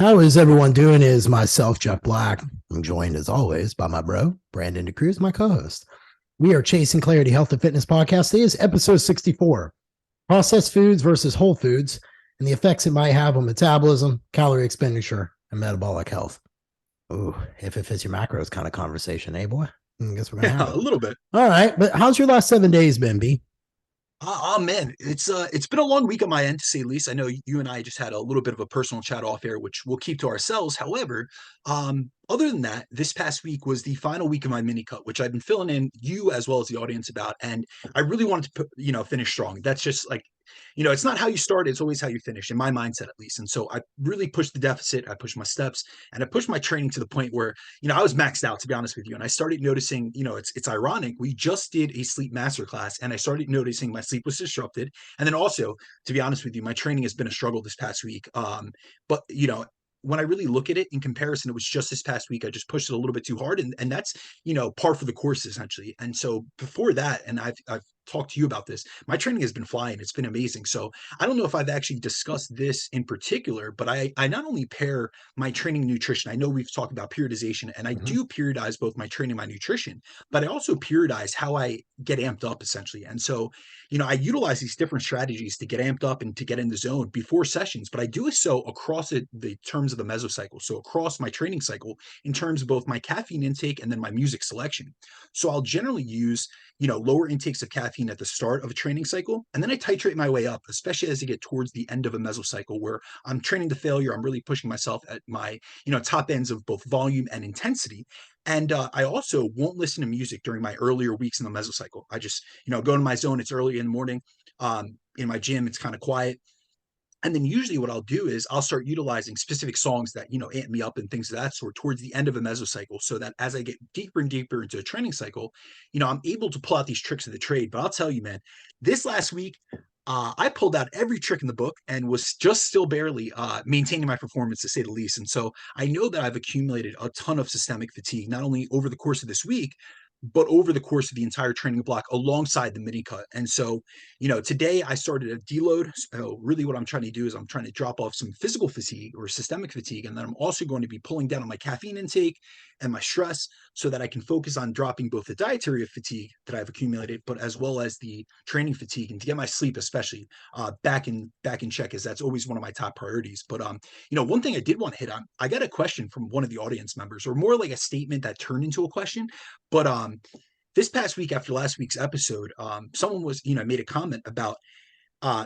How is everyone doing? Is myself, Jeff Black. I'm joined as always by my bro, Brandon DeCruz, my co-host. We are Chasing Clarity Health and Fitness Podcast. Today is episode 64, processed foods versus whole foods and the effects it might have on metabolism, calorie expenditure, and metabolic health. Ooh, if it fits your macros kind of conversation, eh, boy? I guess we're going to have a little bit. All right, but how's your last 7 days been, B? Oh man, it's been a long week on my end, to say the least. I know you and I just had a little bit of a personal chat off air, which we'll keep to ourselves. However, other than that, this past week was the final week of my mini cut, which I've been filling in you as well as the audience about, and I really wanted to finish strong. That's just like, it's not how you start, it's always how you finish, in my mindset at least. And so I really pushed the deficit, I pushed my steps, and I pushed my training to the point where, I was maxed out, to be honest with you. And I started noticing, it's ironic. We just did a sleep masterclass, and I started noticing my sleep was disrupted. And then also, to be honest with you, my training has been a struggle this past week. But when I really look at it in comparison, it was just this past week I just pushed it a little bit too hard, and that's par for the course essentially. And so before that, and I've talked to you about this, my training has been flying. It's been amazing. So I don't know if I've actually discussed this in particular, but I not only pair my training and nutrition. I know we've talked about periodization, and I do periodize both my training and my nutrition, but I also periodize how I get amped up essentially. And so I utilize these different strategies to get amped up and to get in the zone before sessions, but I do so across the terms of the mesocycle. So across my training cycle in terms of both my caffeine intake and then my music selection. So I'll generally use, lower intakes of caffeine at the start of a training cycle, and then I titrate my way up, especially as I get towards the end of a mesocycle where I'm training to failure. I'm really pushing myself at my, top ends of both volume and intensity. And I also won't listen to music during my earlier weeks in the mesocycle. I just, go to my zone. It's early in the morning. In my gym, it's kind of quiet. And then usually what I'll do is I'll start utilizing specific songs that, amp me up and things of that sort towards the end of a mesocycle, so that as I get deeper and deeper into a training cycle, I'm able to pull out these tricks of the trade. But I'll tell you, man, this last week, I pulled out every trick in the book and was just still barely maintaining my performance, to say the least. And so I know that I've accumulated a ton of systemic fatigue, not only over the course of this week, but over the course of the entire training block alongside the mini cut. And so, today I started a deload. So really what I'm trying to do is I'm trying to drop off some physical fatigue or systemic fatigue. And then I'm also going to be pulling down on my caffeine intake and my stress so that I can focus on dropping both the dietary fatigue that I've accumulated, but as well as the training fatigue, and to get my sleep, especially back in check, as that's always one of my top priorities. But, one thing I did want to hit on, I got a question from one of the audience members, or more like a statement that turned into a question. But this past week, after last week's episode, someone was, made a comment about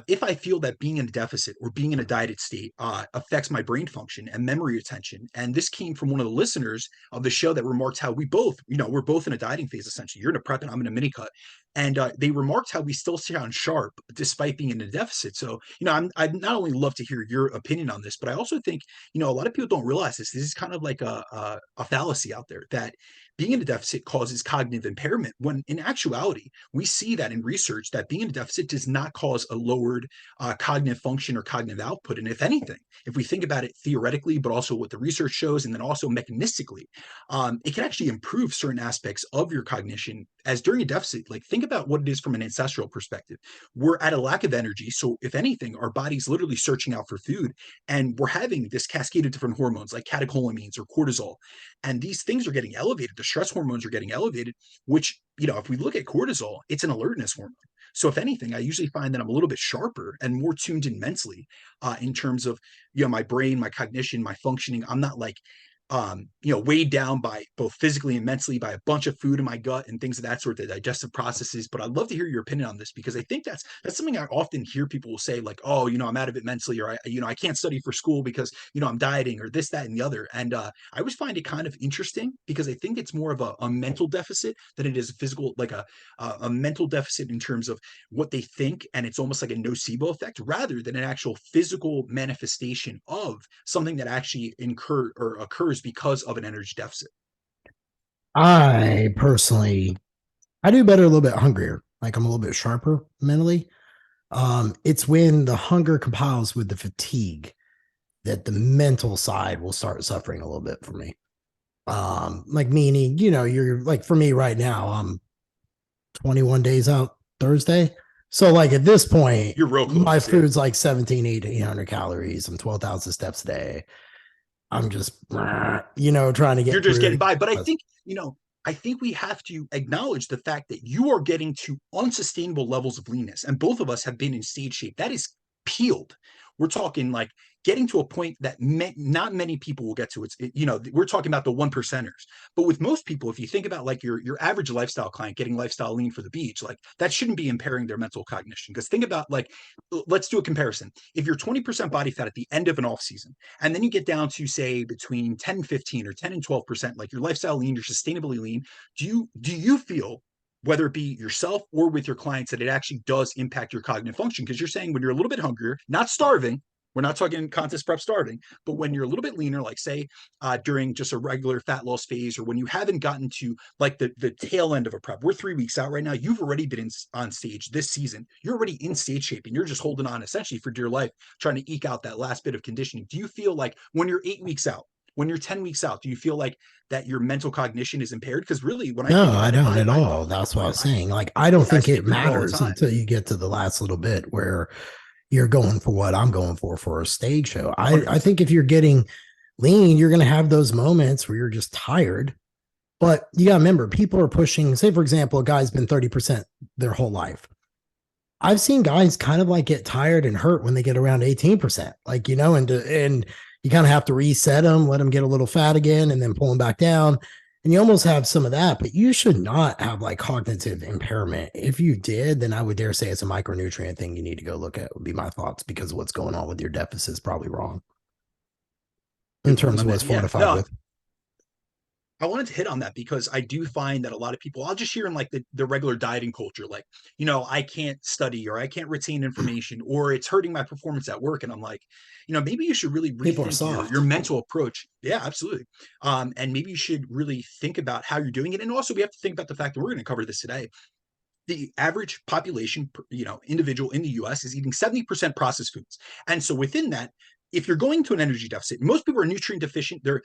if I feel that being in a deficit or being in a dieted state affects my brain function and memory retention. And this came from one of the listeners of the show that remarked how we both, we're both in a dieting phase, essentially. You're in a prep and I'm in a mini cut. And they remarked how we still sound sharp despite being in a deficit. So, I'd not only love to hear your opinion on this, but I also think, a lot of people don't realize this. This is kind of like a fallacy out there, that being in a deficit causes cognitive impairment, when in actuality, we see that in research that being in a deficit does not cause a lowered cognitive function or cognitive output. And if anything, if we think about it theoretically, but also what the research shows, and then also mechanistically, it can actually improve certain aspects of your cognition. As during a deficit, like, think about what it is from an ancestral perspective. We're at a lack of energy. So if anything, our body's literally searching out for food, and we're having this cascade of different hormones like catecholamines or cortisol. And these things are getting elevated. The stress hormones are getting elevated, which, if we look at cortisol, it's an alertness hormone. So if anything, I usually find that I'm a little bit sharper and more tuned in mentally in terms of, my brain, my cognition, my functioning. I'm not like, weighed down by both physically and mentally by a bunch of food in my gut and things of that sort, the digestive processes. But I'd love to hear your opinion on this, because I think that's something I often hear people will say, like, oh, I'm out of it mentally, or I can't study for school because, I'm dieting, or this, that, and the other. And I always find it kind of interesting, because I think it's more of a mental deficit than it is a physical, like a mental deficit in terms of what they think. And it's almost like a nocebo effect rather than an actual physical manifestation of something that actually occurs because of an energy deficit. I personally, I do better a little bit hungrier. Like, I'm a little bit sharper mentally. It's when the hunger compiles with the fatigue that the mental side will start suffering a little bit for me. Like, meaning, you're like, for me right now, I'm 21 days out Thursday. So like at this point, you're real close. My food's like 17, 1800 calories. I'm 12,000 steps a day. I'm just, trying to You're get just through. getting by. But I think we have to acknowledge the fact that you are getting to unsustainable levels of leanness. And both of us have been in stage shape. That is peeled. We're talking like getting to a point that not many people will get to. We're talking about the one percenters. But with most people, if you think about like your average lifestyle client getting lifestyle lean for the beach, like that shouldn't be impairing their mental cognition. Because think about like, let's do a comparison. If you're 20% body fat at the end of an off season, and then you get down to say between 10 and 15 or 10 and 12%, like your lifestyle lean, you're sustainably lean, do you feel, whether it be yourself or with your clients, that it actually does impact your cognitive function? Because you're saying when you're a little bit hungrier, not starving, we're not talking contest prep starving, but when you're a little bit leaner, like say during just a regular fat loss phase, or when you haven't gotten to like the tail end of a prep, we're 3 weeks out right now. You've already been on stage this season. You're already in stage shape, and you're just holding on essentially for dear life, trying to eke out that last bit of conditioning. Do you feel like when you're 8 weeks out, when you're 10 weeks out, do you feel like that your mental cognition is impaired? Because really, when I No, think I about it, don't I at I all. That's what I was I, saying. Like, I don't I think it stick with you all the matters time. until you get to the last little bit where you're going for what I'm going for a stage show. I 100%. think if you're getting lean, you're going to have those moments where you're just tired. But you got to remember, people are pushing, say, for example, a guy's been 30% their whole life. I've seen guys kind of like get tired and hurt when they get around 18%, like, and you kind of have to reset them, let them get a little fat again, and then pull them back down. And you almost have some of that, but you should not have like cognitive impairment. If you did, then I would dare say it's a micronutrient thing you need to go look at, would be my thoughts, because what's going on with your deficit is probably wrong in Good point, terms my of man. what's Yeah, fortified no, with. I wanted to hit on that because I do find that a lot of people, I'll just hear in like the regular dieting culture, like, I can't study, or I can't retain information, or it's hurting my performance at work. And I'm like, maybe you should really People are rethink your soft. mental approach. Yeah, absolutely. And maybe you should really think about how you're doing it. And also we have to think about the fact that we're going to cover this today. The average population, individual in the US is eating 70% processed foods. And so within that, if you're going to an energy deficit, most people are nutrient deficient. They're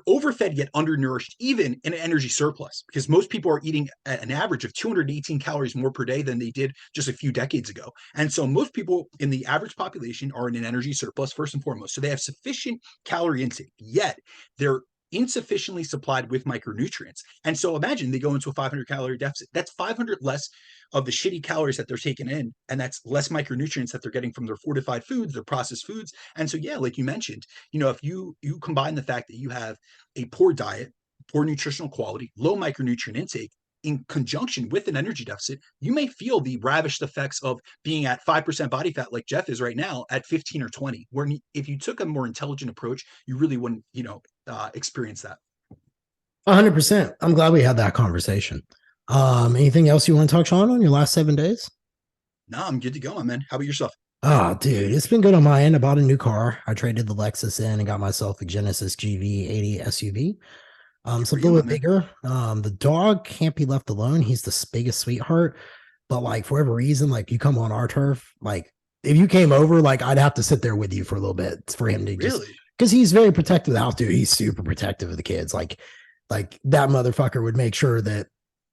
overfed yet undernourished, even in an energy surplus, because most people are eating at an average of 218 calories more per day than they did just a few decades ago. And so most people in the average population are in an energy surplus first and foremost. So they have sufficient calorie intake, yet they're insufficiently supplied with micronutrients. And so imagine they go into a 500 calorie deficit. That's 500 less of the shitty calories that they're taking in, and that's less micronutrients that they're getting from their fortified foods, their processed foods. And so yeah, like you mentioned, if you combine the fact that you have a poor diet, poor nutritional quality, low micronutrient intake, in conjunction with an energy deficit, you may feel the ravished effects of being at 5% body fat like Jeff is right now at 15 or 20, where if you took a more intelligent approach, you really wouldn't experience that. 100%. I'm glad we had that conversation. Anything else you want to touch on your last 7 days? No, I'm good to go, my man. How about yourself? Oh, dude, it's been good on my end. I bought a new car. I traded the Lexus in and got myself a Genesis GV80 SUV. Good for Something you, a my little man. bigger. The dog can't be left alone. He's the biggest sweetheart. But like for whatever reason, like you come on our turf, like if you came over, like I'd have to sit there with you for a little bit for him to just, Really? because he's very protective of the house, dude. He's super protective of the kids. Like that motherfucker would make sure that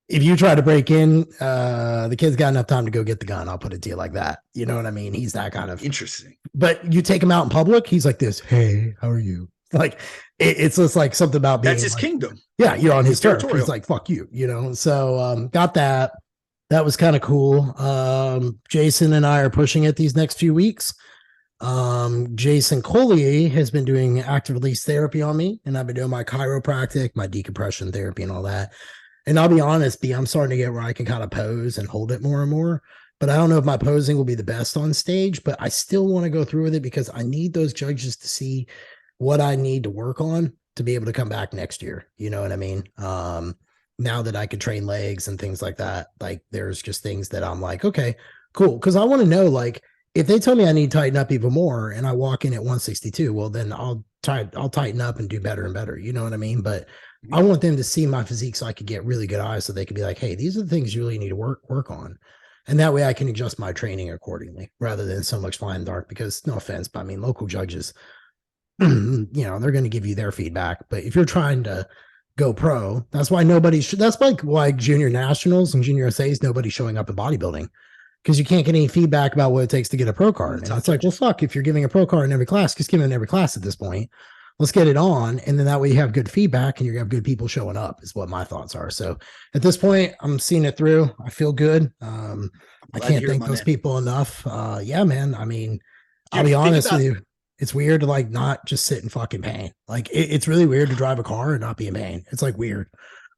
if you try to break in, the kid's got enough time to go get the gun. I'll put it to you like that. You know what I mean? He's that kind of, Interesting. but you take him out in public, he's like this, hey, how are you? Like it's just like something about That's being his like, kingdom. yeah, you're on He's his turf. He's territorial. like, fuck you. So got that. That was kind of cool. Jason and I are pushing it these next few weeks. Jason Collier has been doing active release therapy on me, and I've been doing my chiropractic, my decompression therapy, and all that. And I'll be honest, B, I'm starting to get where I can kind of pose and hold it more and more. But I don't know if my posing will be the best on stage, but I still want to go through with it because I need those judges to see what I need to work on to be able to come back next year. You know what I mean? Now that I could train legs and things like that, like there's just things that I'm like, okay, cool. Cause I want to know, like, if they tell me I need to tighten up even more and I walk in at 162, well, then I'll tighten up and do better and better. You know what I mean? But I want them to see my physique so I could get really good eyes so they could be like, hey, these are the things you really need to work on. And that way I can adjust my training accordingly rather than so much flying dark, because no offense, but I mean, local judges, they're going to give you their feedback. But if you're trying to go pro, that's why that's like junior nationals and junior SAs, nobody's showing up at bodybuilding because you can't get any feedback about what it takes to get a pro From the card. And top it's like, well, judges. fuck, if you're giving a pro card in every class, just give it in every class at this point. let's get it on. And then that way you have good feedback and you have good people showing up, is what my thoughts are. So at this point, I'm seeing it through. I feel good. I Glad to can't hear it, thank my those man. people enough. Yeah, man. I mean, I'll Dude, be think honest with about you. It's weird to like not just sit in fucking pain. Like it's really weird to drive a car and not be in pain. It's like weird.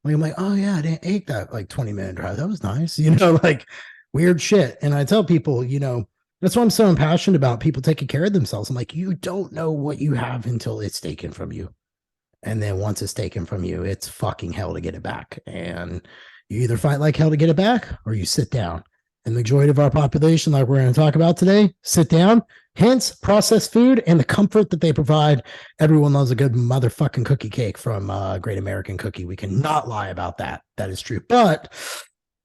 Like I'm like, oh yeah, I didn't ate that like 20-minute drive. That was nice. Like weird shit. And I tell people, that's why I'm so impassioned about people taking care of themselves. I'm like, you don't know what you have until it's taken from you. And then once it's taken from you, it's fucking hell to get it back. And you either fight like hell to get it back or you sit down. And the majority of our population, like we're going to talk about today, sit down. Hence, processed food and the comfort that they provide. Everyone loves a good motherfucking cookie cake from Great American Cookie. We cannot lie about that. That is true. But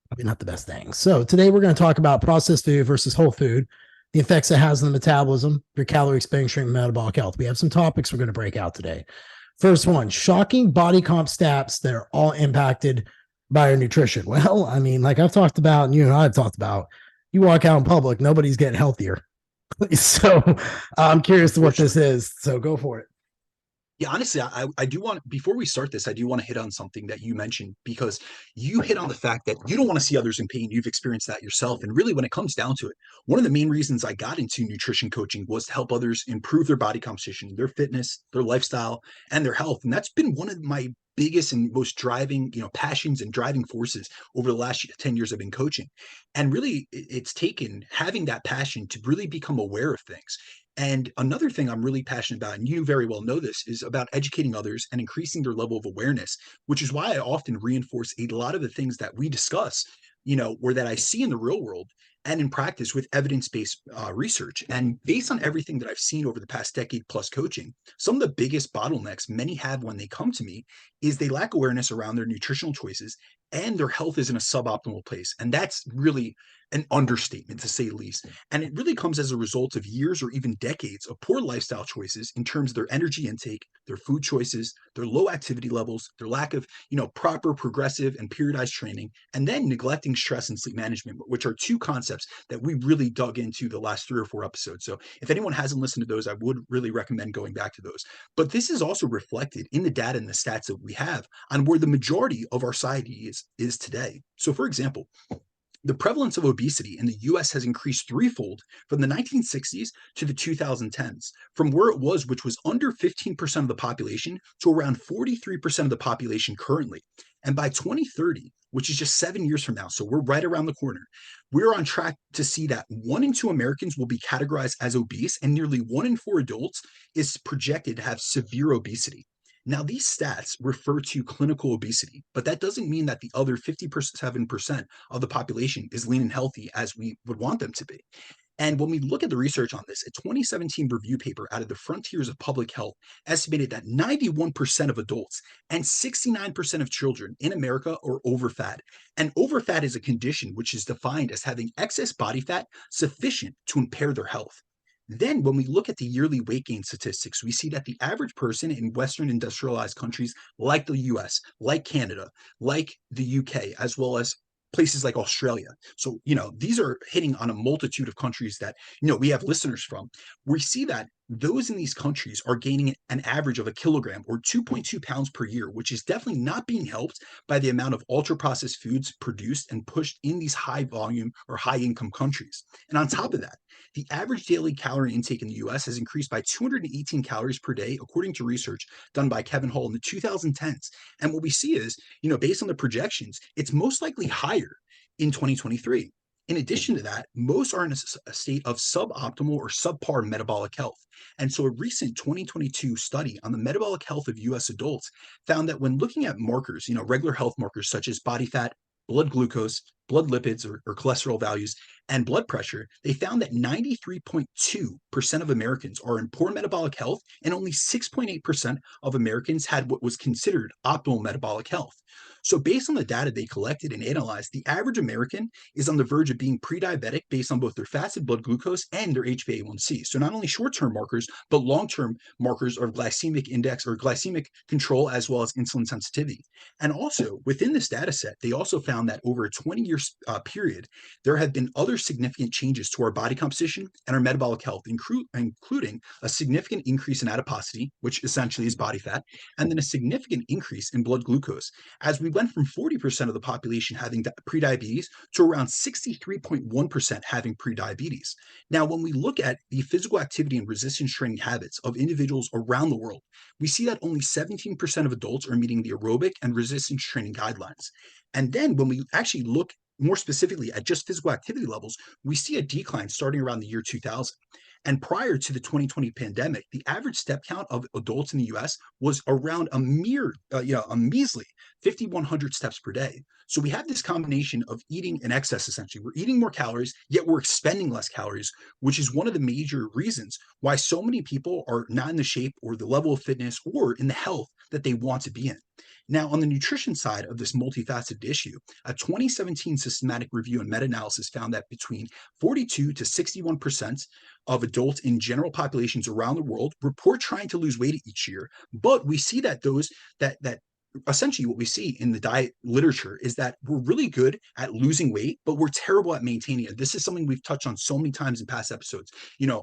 probably not the best thing. So today we're going to talk about processed food versus whole food, the effects it has on the metabolism, your calorie expenditure, and metabolic health. We have some topics we're going to break out today. First one, shocking body comp stats that are all impacted by our nutrition. Well, I mean, like I've talked about, and you and I have talked about, you walk out in public, nobody's getting healthier. So I'm curious to what this unfortunately. is. So go for it. Yeah, honestly, I do want, before we start this, I do want to hit on something that you mentioned, because you hit on the fact that you don't want to see others in pain. You've experienced that yourself. And really, when it comes down to it, one of the main reasons I got into nutrition coaching was to help others improve their body composition, their fitness, their lifestyle, and their health. And that's been one of my biggest and most driving, passions and driving forces over the last 10 years I've been coaching. And really, it's taken having that passion to really become aware of things. And another thing I'm really passionate about, and you very well know this, is about educating others and increasing their level of awareness, which is why I often reinforce a lot of the things that we discuss, or that I see in the real world and in practice with evidence-based research. And based on everything that I've seen over the past decade plus coaching, some of the biggest bottlenecks many have when they come to me is they lack awareness around their nutritional choices and their health is in a suboptimal place. And that's really an understatement, to say the least. And it really comes as a result of years or even decades of poor lifestyle choices in terms of their energy intake, their food choices, their low activity levels, their lack of, proper progressive and periodized training, and then neglecting stress and sleep management, which are two concepts that we really dug into the last 3 or 4 episodes. So if anyone hasn't listened to those, I would really recommend going back to those. But this is also reflected in the data and the stats that we have on where the majority of our society is today. So for example, the prevalence of obesity in the US has increased threefold from the 1960s to the 2010s, from where it was, which was under 15% of the population, to around 43% of the population currently. And by 2030, which is just 7 years from now, so we're right around the corner, we're on track to see that 1 in 2 Americans will be categorized as obese, and nearly 1 in 4 adults is projected to have severe obesity. Now, these stats refer to clinical obesity, but that doesn't mean that the other 57% of the population is lean and healthy as we would want them to be. And when we look at the research on this, a 2017 review paper out of the Frontiers of Public Health estimated that 91% of adults and 69% of children in America are overfat. And overfat is a condition which is defined as having excess body fat sufficient to impair their health. Then, when we look at the yearly weight gain statistics, we see that the average person in Western industrialized countries like the US, like Canada, like the UK, as well as places like Australia. So, these are hitting on a multitude of countries that, we have listeners from. We see that those in these countries are gaining an average of a kilogram or 2.2 pounds per year, which is definitely not being helped by the amount of ultra processed foods produced and pushed in these high volume or high income countries. And on top of that, the average daily calorie intake in the US has increased by 218 calories per day, according to research done by Kevin Hall in the 2010s. And what we see is, based on the projections, it's most likely higher in 2023. In addition to that, most are in a state of suboptimal or subpar metabolic health. And so a recent 2022 study on the metabolic health of US adults found that when looking at markers, regular health markers such as body fat, blood glucose, blood lipids or cholesterol values, and blood pressure, they found that 93.2% of Americans are in poor metabolic health, and only 6.8% of Americans had what was considered optimal metabolic health. So, based on the data they collected and analyzed, the average American is on the verge of being pre-diabetic based on both their fasted blood glucose and their HbA1c. So, not only short-term markers, but long-term markers of glycemic index or glycemic control, as well as insulin sensitivity. And also within this data set, they also found that over a 20-year period, there have been other significant changes to our body composition and our metabolic health, including a significant increase in adiposity, which essentially is body fat, and then a significant increase in blood glucose, as we went from 40% of the population having prediabetes to around 63.1% having prediabetes. Now, when we look at the physical activity and resistance training habits of individuals around the world, we see that only 17% of adults are meeting the aerobic and resistance training guidelines. And then when we actually look more specifically at just physical activity levels, we see a decline starting around the year 2000. And prior to the 2020 pandemic, the average step count of adults in the US was around a measly 5,100 steps per day. So we have this combination of eating in excess, essentially. We're eating more calories, yet we're expending less calories, which is one of the major reasons why so many people are not in the shape or the level of fitness or in the health that they want to be in. Now, on the nutrition side of this multifaceted issue, a 2017 systematic review and meta-analysis found that between 42 to 61% of adults in general populations around the world report trying to lose weight each year. But we see that those that essentially what we see in the diet literature is that we're really good at losing weight, but we're terrible at maintaining it. This is something we've touched on so many times in past episodes,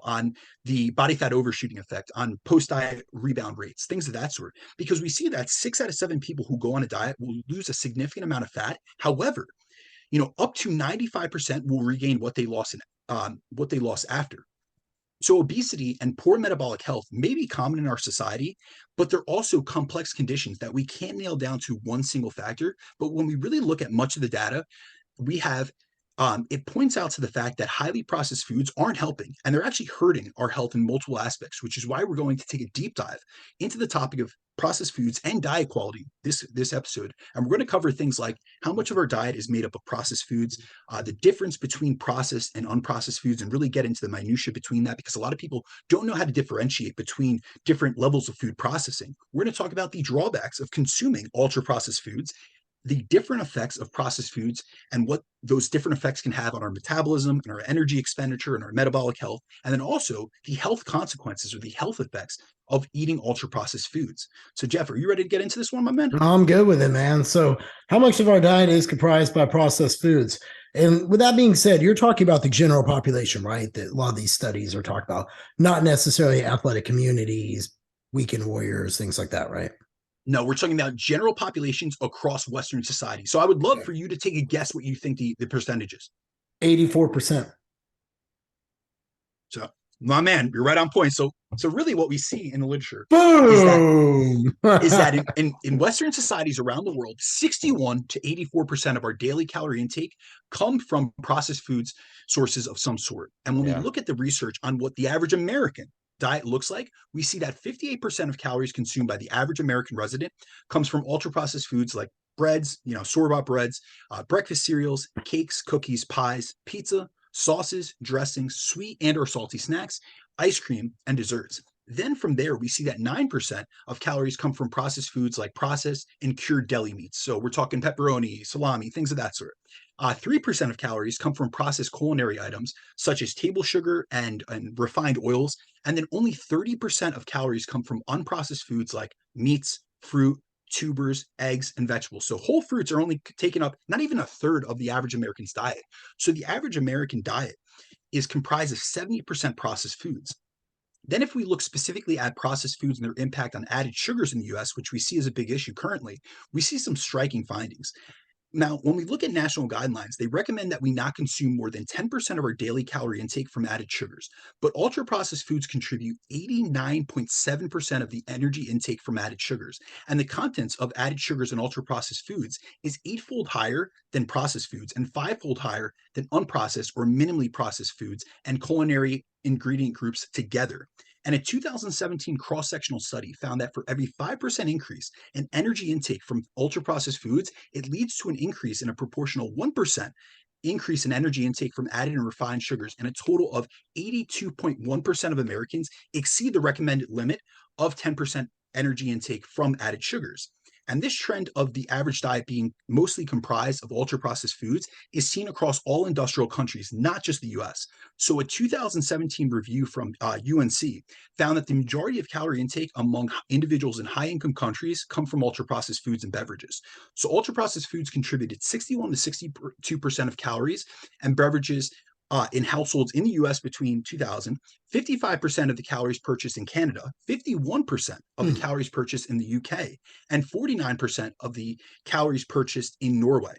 on the body fat overshooting effect, on post-diet rebound rates, things of that sort, because we see that 6 out of 7 people who go on a diet will lose a significant amount of fat. However, up to 95% will regain what they lost after. So obesity and poor metabolic health may be common in our society, but they're also complex conditions that we can't nail down to one single factor. But when we really look at much of the data, we have it points out to the fact that highly processed foods aren't helping, and they're actually hurting our health in multiple aspects, which is why we're going to take a deep dive into the topic of processed foods and diet quality this episode. And we're going to cover things like how much of our diet is made up of processed foods, the difference between processed and unprocessed foods, and really get into the minutia between that, because a lot of people don't know how to differentiate between different levels of food processing. We're going to talk about the drawbacks of consuming ultra processed foods, the different effects of processed foods, and what those different effects can have on our metabolism and our energy expenditure and our metabolic health, and then also the health consequences or the health effects of eating ultra processed foods. So, Jeff, are you ready to get into this one, my man? I'm good with it, man. So, how much of our diet is comprised by processed foods? And with that being said, you're talking about the general population, right? That a lot of these studies are talking about, not necessarily athletic communities, weekend warriors, things like that, right? No, we're talking about general populations across Western society. So I would love for you to take a guess what you think the percentage is. 84%. So, my man, you're right on point. So really what we see in the literature Boom! is that in Western societies around the world, 61 to 84% of our daily calorie intake come from processed foods sources of some sort. And when we look at the research on what the average American diet looks like, we see that 58% of calories consumed by the average American resident comes from ultra processed foods like breads, store-bought breads, breakfast cereals, cakes, cookies, pies, pizza, sauces, dressings, sweet and or salty snacks, ice cream, and desserts. Then from there, we see that 9% of calories come from processed foods like processed and cured deli meats. So we're talking pepperoni, salami, things of that sort. 3% of calories come from processed culinary items such as table sugar and refined oils. And then only 30% of calories come from unprocessed foods like meats, fruit, tubers, eggs, and vegetables. So whole fruits are only taking up not even a third of the average American's diet. So the average American diet is comprised of 70% processed foods. Then if we look specifically at processed foods and their impact on added sugars in the US, which we see as a big issue currently, we see some striking findings. Now, when we look at national guidelines, they recommend that we not consume more than 10% of our daily calorie intake from added sugars. But ultra processed foods contribute 89.7% of the energy intake from added sugars. And the contents of added sugars in ultra processed foods is 8-fold higher than processed foods and 5-fold higher than unprocessed or minimally processed foods and culinary ingredient groups together. And a 2017 cross-sectional study found that for every 5% increase in energy intake from ultra-processed foods, it leads to an increase in a proportional 1% increase in energy intake from added and refined sugars, and a total of 82.1% of Americans exceed the recommended limit of 10% energy intake from added sugars. And this trend of the average diet being mostly comprised of ultra processed foods is seen across all industrial countries, not just the US. So, a 2017 review from UNC found that the majority of calorie intake among individuals in high income countries come from ultra processed foods and beverages. So, ultra processed foods contributed 61 to 62% of calories, and beverages in households in the US between 2000, 55% of the calories purchased in Canada, 51% of the Hmm. calories purchased in the UK, and 49% of the calories purchased in Norway.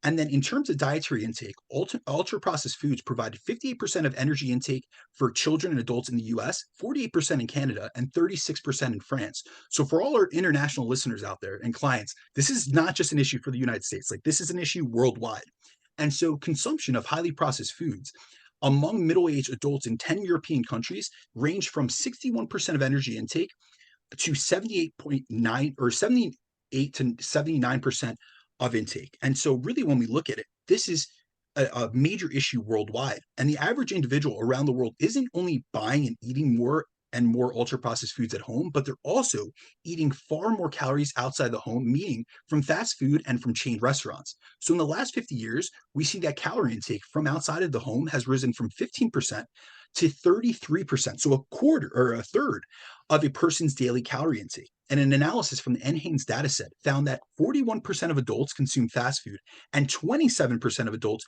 And then in terms of dietary intake, ultra processed foods provided 58% of energy intake for children and adults in the US, 48% in Canada, and 36% in France. So for all our international listeners out there and clients, this is not just an issue for the United States. Like this is an issue worldwide. And so consumption of highly processed foods among middle-aged adults in 10 European countries range from 61% of energy intake to 78.9 or 78 to 79% of intake. And so really when we look at it, this is a major issue worldwide. And the average individual around the world isn't only buying and eating more and more ultra processed foods at home, but they're also eating far more calories outside the home, meaning from fast food and from chain restaurants. So in the last 50 years, we see that calorie intake from outside of the home has risen from 15% to 33%. So a quarter or a third of a person's daily calorie intake. And an analysis from the NHANES dataset found that 41% of adults consume fast food and 27% of adults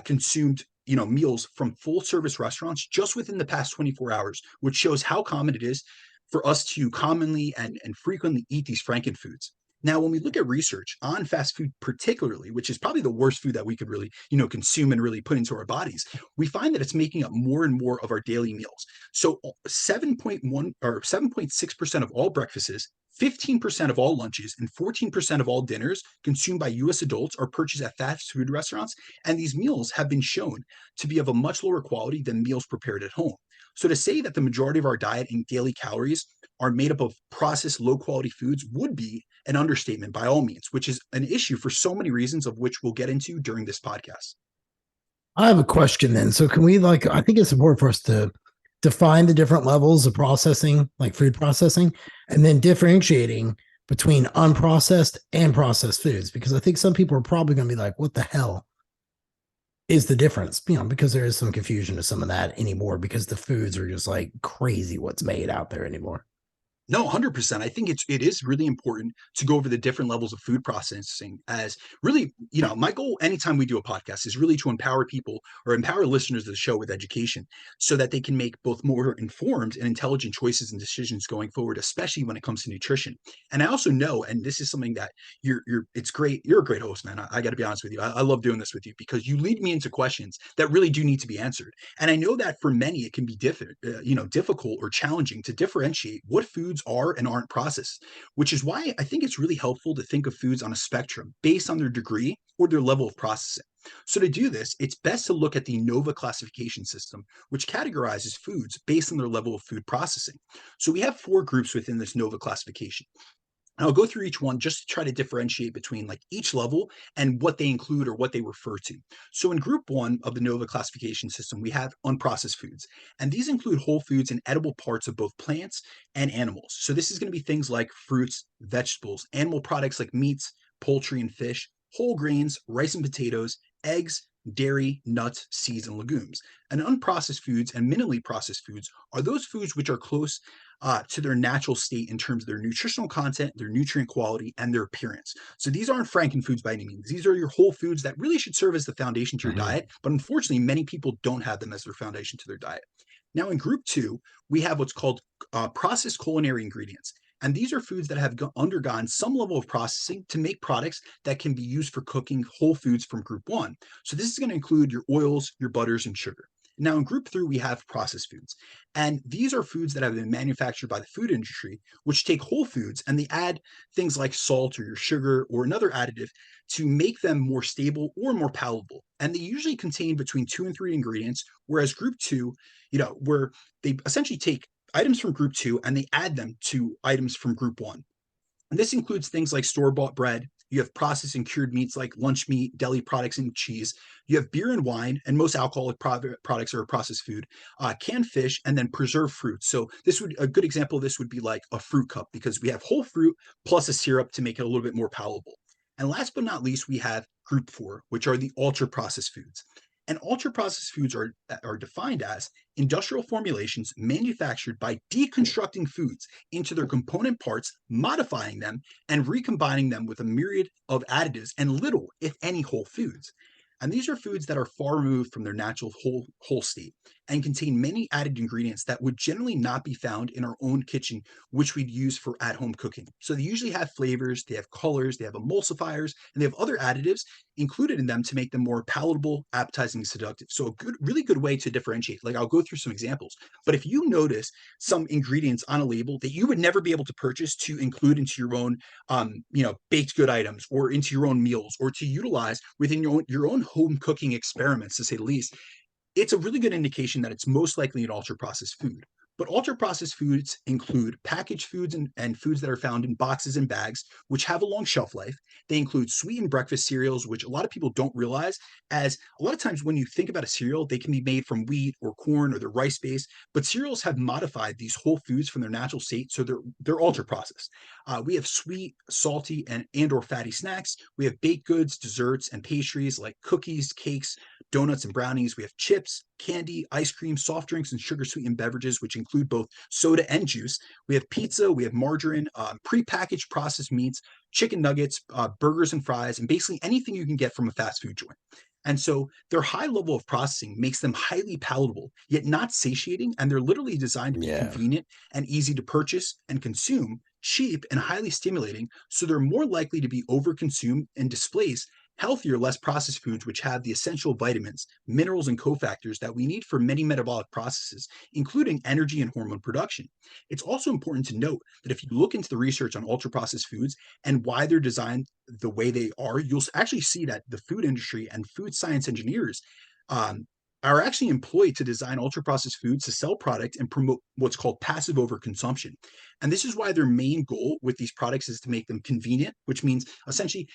consumed meals from full service restaurants just within the past 24 hours, which shows how common it is for us to commonly and frequently eat these frankenfoods. Now, when we look at research on fast food, particularly, which is probably the worst food that we could really, consume and really put into our bodies, we find that it's making up more and more of our daily meals. So, 7.1 or 7.6% of all breakfasts, 15% of all lunches, and 14% of all dinners consumed by US adults are purchased at fast food restaurants, and these meals have been shown to be of a much lower quality than meals prepared at home. So to say that the majority of our diet and daily calories are made up of processed low quality foods would be an understatement by all means, which is an issue for so many reasons of which we'll get into during this podcast. I have a question then. So can we I think it's important for us to define the different levels of processing, like food processing, and then differentiating between unprocessed and processed foods, because I think some people are probably going to be like, what the hell is the difference? Because there is some confusion to some of that anymore because the foods are just like crazy what's made out there anymore. No, 100%. I think it is really important to go over the different levels of food processing as really, my goal anytime we do a podcast is really to empower people or empower listeners of the show with education so that they can make both more informed and intelligent choices and decisions going forward, especially when it comes to nutrition. And I also know, and this is something that it's great. You're a great host, man. I got to be honest with you. I love doing this with you because you lead me into questions that really do need to be answered. And I know that for many, it can be difficult or challenging to differentiate what foods are and aren't processed, which is why I think it's really helpful to think of foods on a spectrum based on their degree or their level of processing. So to do this, it's best to look at the NOVA classification system, which categorizes foods based on their level of food processing. So we have 4 groups within this NOVA classification. I'll go through each one just to try to differentiate between like each level and what they include or what they refer to. So in group 1 of the NOVA classification system, we have unprocessed foods, and these include whole foods and edible parts of both plants and animals. So this is going to be things like fruits, vegetables, animal products like meats, poultry and fish, whole grains, rice and potatoes, eggs, dairy, nuts, seeds, and legumes. And unprocessed foods and minimally processed foods are those foods which are close to their natural state in terms of their nutritional content, their nutrient quality, and their appearance. So these aren't frankenfoods by any means. These are your whole foods that really should serve as the foundation to your Mhm. diet, but unfortunately, many people don't have them as their foundation to their diet. Now, in group 2, we have what's called processed culinary ingredients. And these are foods that have undergone some level of processing to make products that can be used for cooking whole foods from group 1. So this is going to include your oils, your butters, and sugar. Now, in group 3, we have processed foods. And these are foods that have been manufactured by the food industry, which take whole foods and they add things like salt or your sugar or another additive to make them more stable or more palatable. And they usually contain between 2 and 3 ingredients, whereas group 2, where they essentially take items from group 2 and they add them to items from group 1. And this includes things like store bought bread, You have processed and cured meats like lunch meat, deli products, and cheese. You have beer and wine, and most alcoholic products are processed food, canned fish, and then preserved fruits. So this would a good example of this would be like a fruit cup because we have whole fruit plus a syrup to make it a little bit more palatable. And last but not least, we have group four, which are the ultra processed foods. And ultra processed foods are defined as industrial formulations manufactured by deconstructing foods into their component parts, modifying them, and recombining them with a myriad of additives and little, if any, whole foods. And these are foods that are far removed from their natural whole state and contain many added ingredients that would generally not be found in our own kitchen, which we'd use for at home cooking. So they usually have flavors, they have colors, they have emulsifiers, and they have other additives included in them to make them more palatable, appetizing, seductive. So a really good way to differentiate. Like I'll go through some examples. But if you notice some ingredients on a label that you would never be able to purchase to include into your own baked good items or into your own meals or to utilize within your own home cooking experiments, to say the least, it's a really good indication that it's most likely an ultra processed food. But ultra processed foods include packaged foods and foods that are found in boxes and bags, which have a long shelf life. They include sweetened breakfast cereals, which a lot of people don't realize, as a lot of times when you think about a cereal, they can be made from wheat or corn or they're rice based. But cereals have modified these whole foods from their natural state, so they're ultra processed. We have sweet, salty, and or fatty snacks. We have baked goods, desserts, and pastries like cookies, cakes, donuts, and brownies. We have chips, candy, ice cream, soft drinks, and sugar sweetened beverages, which include both soda and juice. We have pizza, we have margarine, prepackaged processed meats, chicken nuggets, burgers and fries, and basically anything you can get from a fast food joint. And so their high level of processing makes them highly palatable, yet not satiating. And they're literally designed to be Yeah. convenient and easy to purchase and consume, cheap and highly stimulating. So they're more likely to be overconsumed and displace healthier, less processed foods, which have the essential vitamins, minerals, and cofactors that we need for many metabolic processes, including energy and hormone production. It's also important to note that if you look into the research on ultra processed foods and why they're designed the way they are, you'll actually see that the food industry and food science engineers um, are actually employed to design ultra processed foods to sell product and promote what's called passive overconsumption. And this is why their main goal with these products is to make them convenient, which means essentially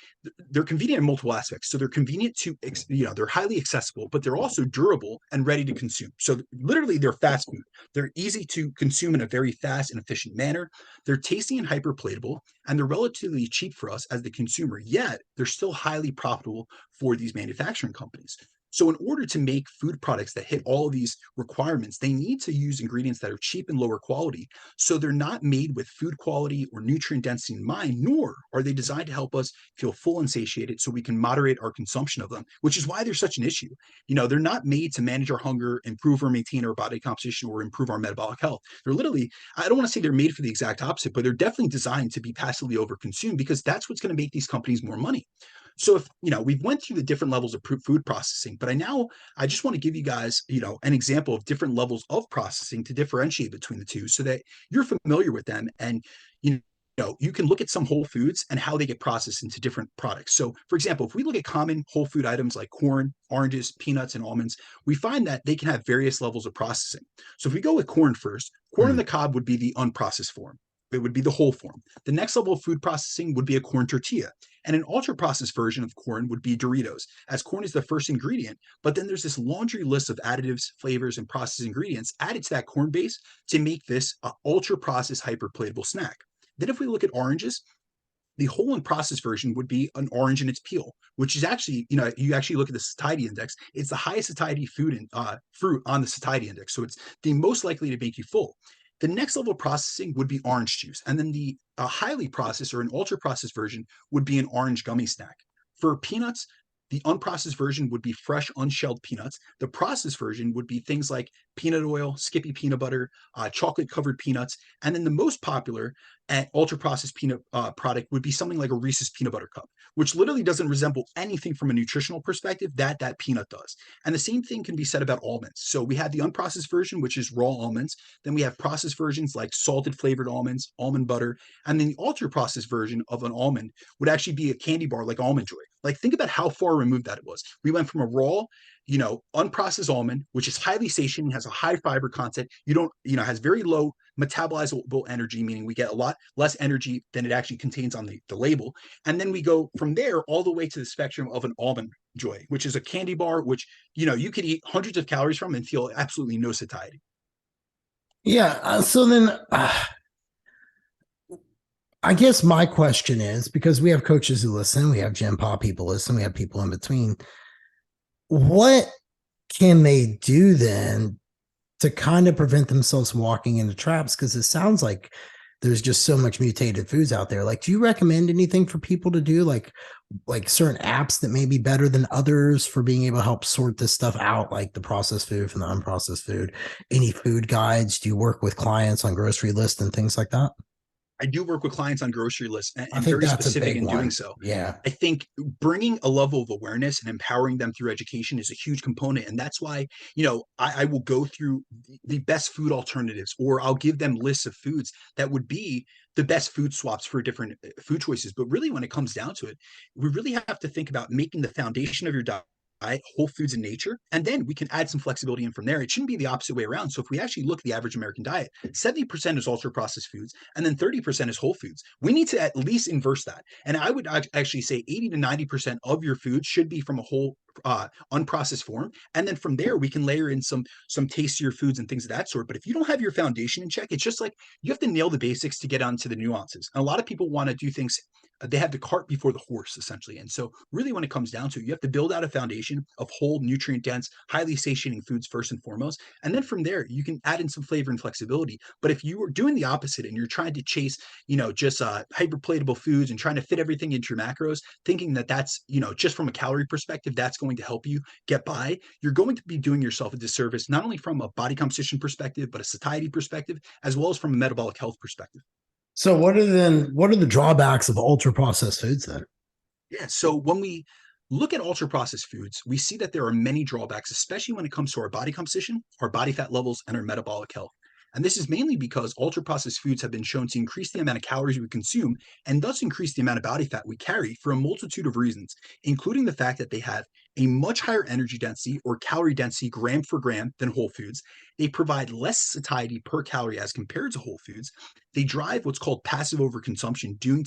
they're convenient in multiple aspects. So they're convenient to, they're highly accessible, but they're also durable and ready to consume. So literally they're fast food. They're easy to consume in a very fast and efficient manner. They're tasty and hyper palatable, and they're relatively cheap for us as the consumer, yet they're still highly profitable for these manufacturing companies. So, in order to make food products that hit all of these requirements, they need to use ingredients that are cheap and lower quality. So, they're not made with food quality or nutrient density in mind, nor are they designed to help us feel full and satiated so we can moderate our consumption of them, which is why they're such an issue. They're not made to manage our hunger, improve or maintain our body composition, or improve our metabolic health. They're literally, I don't want to say they're made for the exact opposite, but they're definitely designed to be passively overconsumed because that's what's going to make these companies more money. So if we've went through the different levels of food processing, but I just want to give you guys an example of different levels of processing to differentiate between the two, so that you're familiar with them and you can look at some whole foods and how they get processed into different products. So, for example, if we look at common whole food items like corn, oranges, peanuts, and almonds, we find that they can have various levels of processing. So, if we go with corn first, corn on Mm. the cob would be the unprocessed form. It would be the whole form. The next level of food processing would be a corn tortilla. And an ultra processed version of corn would be Doritos, as corn is the first ingredient. But then there's this laundry list of additives, flavors, and processed ingredients added to that corn base to make this an ultra processed hyperpalatable snack. Then, if we look at oranges, the whole and processed version would be an orange in its peel, which is actually, you actually look at the satiety index, it's the highest satiety fruit on the satiety index. So it's the most likely to make you full. The next level of processing would be orange juice. And then the highly processed or an ultra processed version would be an orange gummy snack. For peanuts, the unprocessed version would be fresh, unshelled peanuts. The processed version would be things like peanut oil, Skippy peanut butter, chocolate covered peanuts. And then the most popular ultra processed peanut product would be something like a Reese's peanut butter cup, which literally doesn't resemble anything from a nutritional perspective that peanut does. And the same thing can be said about almonds. So we have the unprocessed version, which is raw almonds. Then we have processed versions like salted flavored almonds, almond butter. And then the ultra processed version of an almond would actually be a candy bar like Almond Joy. Like, think about how far removed that it was. We went from a raw, unprocessed almond, which is highly satiating, has a high fiber content. You don't, has very low metabolizable energy, meaning we get a lot less energy than it actually contains on the label. And then we go from there all the way to the spectrum of an almond joy, which is a candy bar, which, you could eat hundreds of calories from and feel absolutely no satiety. Yeah. So then I guess my question is, because we have coaches who listen, we have Gen Pop people listen, we have people in between. What can they do then to kind of prevent themselves from walking into traps? Because it sounds like there's just so much mutated foods out there. Like, do you recommend anything for people to do? Like certain apps that may be better than others for being able to help sort this stuff out, like the processed food from the unprocessed food? Any food guides? Do you work with clients on grocery lists and things like that? I do work with clients on grocery lists and, I and think very that's a specific big in doing one. so. Yeah. I think bringing a level of awareness and empowering them through education is a huge component. And that's why, I will go through the best food alternatives, or I'll give them lists of foods that would be the best food swaps for different food choices. But really, when it comes down to it, we really have to think about making the foundation of your diet whole foods in nature, and then we can add some flexibility in from there. It shouldn't be the opposite way around. So if we actually look at the average American diet, 70% is ultra processed foods, and then 30% is whole foods. We need to at least inverse that. And I would actually say 80 to 90% of your food should be from a whole unprocessed form, and then from there we can layer in some tastier foods and things of that sort. But if you don't have your foundation in check, it's just like you have to nail the basics to get onto the nuances. And a lot of people want to do things, they have the cart before the horse, essentially. And so really, when it comes down to it, you have to build out a foundation of whole, nutrient dense, highly satiating foods first and foremost, and then from there you can add in some flavor and flexibility. But if you are doing the opposite and you're trying to chase, just hyperpalatable foods and trying to fit everything into your macros, thinking that that's, just from a calorie perspective, that's going to help you get by, you're going to be doing yourself a disservice, not only from a body composition perspective, but a satiety perspective, as well as from a metabolic health perspective. So what are the drawbacks of ultra processed foods then? Yeah. So when we look at ultra processed foods, we see that there are many drawbacks, especially when it comes to our body composition, our body fat levels, and our metabolic health. And this is mainly because ultra processed foods have been shown to increase the amount of calories we consume and thus increase the amount of body fat we carry for a multitude of reasons, including the fact that they have a much higher energy density or calorie density gram for gram than whole foods. They provide less satiety per calorie as compared to whole foods. They drive what's called passive overconsumption due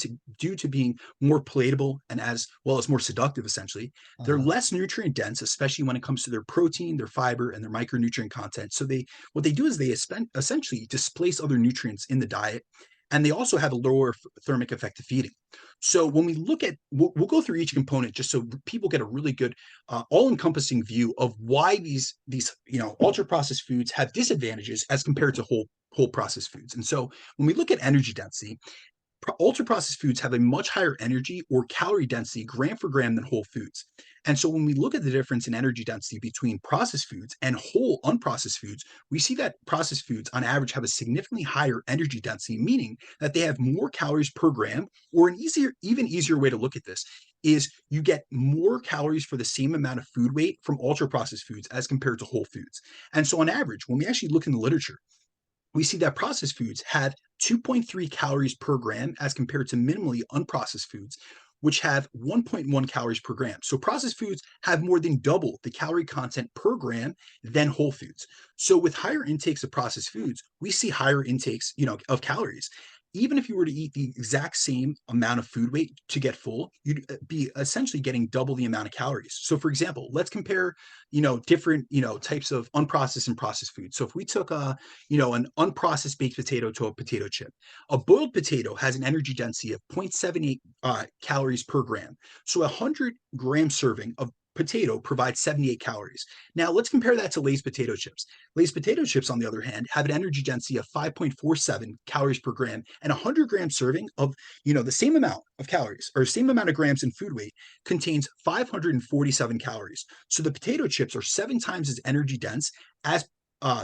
to being more palatable and as well as more seductive, essentially. They're Uh-huh. less nutrient dense, especially when it comes to their protein, their fiber, and their micronutrient content. So what they do is they essentially displace other nutrients in the diet, and they also have a lower thermic effect of feeding. So when we look at, we'll go through each component just so people get a really good, all-encompassing view of why these ultra processed foods have disadvantages as compared to whole processed foods. And so when we look at energy density, ultra processed foods have a much higher energy or calorie density gram for gram than whole foods. And so when we look at the difference in energy density between processed foods and whole unprocessed foods, we see that processed foods on average have a significantly higher energy density, meaning that they have more calories per gram, or even easier way to look at this is you get more calories for the same amount of food weight from ultra processed foods as compared to whole foods. And so on average, when we actually look in the literature, we see that processed foods have 2.3 calories per gram as compared to minimally unprocessed foods, which have 1.1 calories per gram. So processed foods have more than double the calorie content per gram than whole foods. So with higher intakes of processed foods, we see higher intakes, of calories. Even if you were to eat the exact same amount of food weight to get full, you'd be essentially getting double the amount of calories. So for example, let's compare, different, types of unprocessed and processed foods. So if we took an unprocessed baked potato to a potato chip. A boiled potato has an energy density of 0.78 calories per gram. So a 100-gram serving of potato provides 78 calories. Now let's compare that to Lay's potato chips. Lay's potato chips, on the other hand, have an energy density of 5.47 calories per gram, and a 100-gram serving of the same amount of calories or same amount of grams in food weight contains 547 calories. So the potato chips are 7 times as energy dense as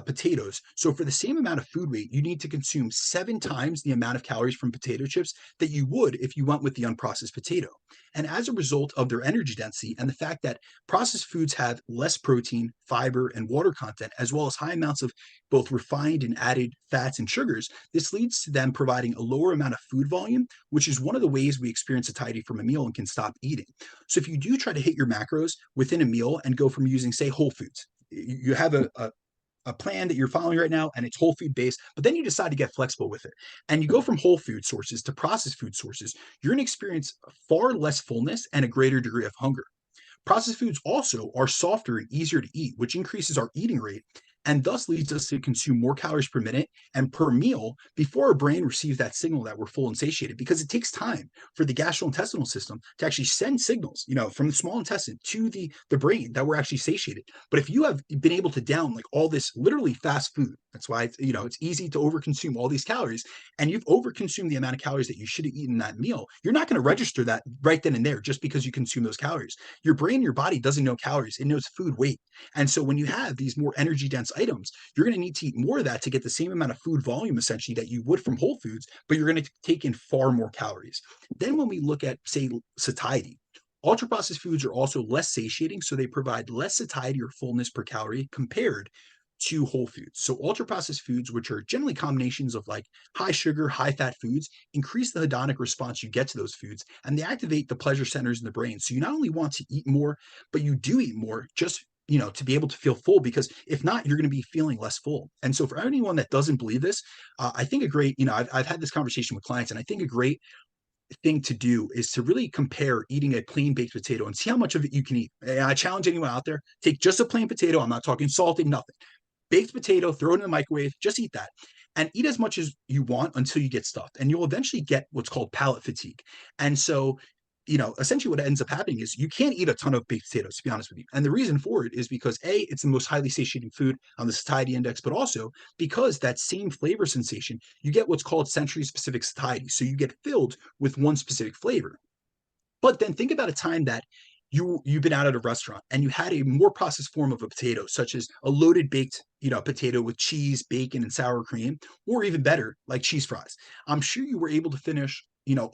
potatoes. So for the same amount of food weight, you need to consume 7 times the amount of calories from potato chips that you would if you went with the unprocessed potato. And as a result of their energy density and the fact that processed foods have less protein, fiber, and water content, as well as high amounts of both refined and added fats and sugars, this leads to them providing a lower amount of food volume, which is one of the ways we experience satiety from a meal and can stop eating. So if you do try to hit your macros within a meal and go from using, say, whole foods, you have a plan that you're following right now and it's whole food based, but then you decide to get flexible with it and you go from whole food sources to processed food sources, you're going to experience far less fullness and a greater degree of hunger. Processed foods also are softer and easier to eat, which increases our eating rate and thus leads us to consume more calories per minute and per meal before our brain receives that signal that we're full and satiated, because it takes time for the gastrointestinal system to actually send signals, from the small intestine to the brain that we're actually satiated. But if you have been able to down like all this literally fast food, that's why it's easy to overconsume all these calories, and you've overconsumed the amount of calories that you should have eaten in that meal, you're not going to register that right then and there just because you consume those calories. Your brain, your body doesn't know calories, it knows food weight. And so when you have these more energy dense items, you're going to need to eat more of that to get the same amount of food volume essentially that you would from whole foods, but you're going to take in far more calories. Then when we look at, say, satiety, ultra processed foods are also less satiating, so they provide less satiety or fullness per calorie compared to whole foods. So ultra processed foods, which are generally combinations of like high sugar, high fat foods, increase the hedonic response you get to those foods, and they activate the pleasure centers in the brain. So you not only want to eat more, but you do eat more just to be able to feel full, because if not, you're going to be feeling less full. And so for anyone that doesn't believe this, I think a great, I've had this conversation with clients, and I think a great thing to do is to really compare eating a plain baked potato and see how much of it you can eat. And I challenge anyone out there, take just a plain potato. I'm not talking salted, nothing. Baked potato, throw it in the microwave, just eat that and eat as much as you want until you get stuffed. And you'll eventually get what's called palate fatigue. And so, essentially what ends up happening is you can't eat a ton of baked potatoes, to be honest with you. And the reason for it is because A, it's the most highly satiating food on the satiety index, but also because that same flavor sensation, you get what's called sensory specific satiety. So you get filled with one specific flavor. But then think about a time that you've been out at a restaurant and you had a more processed form of a potato, such as a loaded baked, potato with cheese, bacon, and sour cream, or even better, like cheese fries. I'm sure you were able to finish,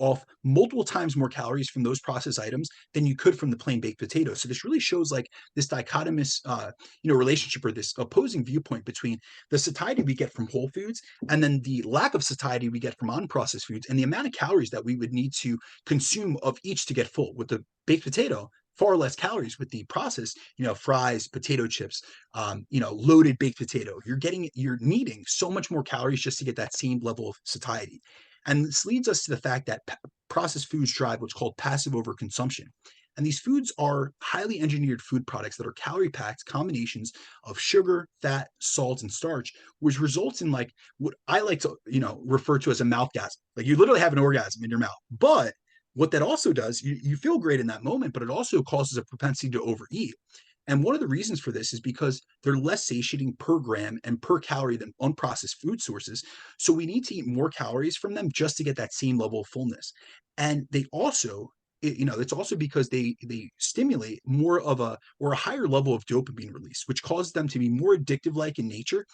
off multiple times more calories from those processed items than you could from the plain baked potato. So this really shows like this dichotomous, relationship, or this opposing viewpoint between the satiety we get from whole foods and then the lack of satiety we get from unprocessed foods, and the amount of calories that we would need to consume of each to get full. With the baked potato, far less calories. With the processed, fries, potato chips, loaded baked potato, you're needing so much more calories just to get that same level of satiety. And this leads us to the fact that processed foods drive what's called passive overconsumption. And these foods are highly engineered food products that are calorie packed combinations of sugar, fat, salt, and starch, which results in like what I like to, refer to as a mouthgasm. Like you literally have an orgasm in your mouth. But what that also does, you feel great in that moment, but it also causes a propensity to overeat. And one of the reasons for this is because they're less satiating per gram and per calorie than unprocessed food sources. So we need to eat more calories from them just to get that same level of fullness. And they also, it's also because they stimulate more of a higher level of dopamine release, which causes them to be more addictive like in nature,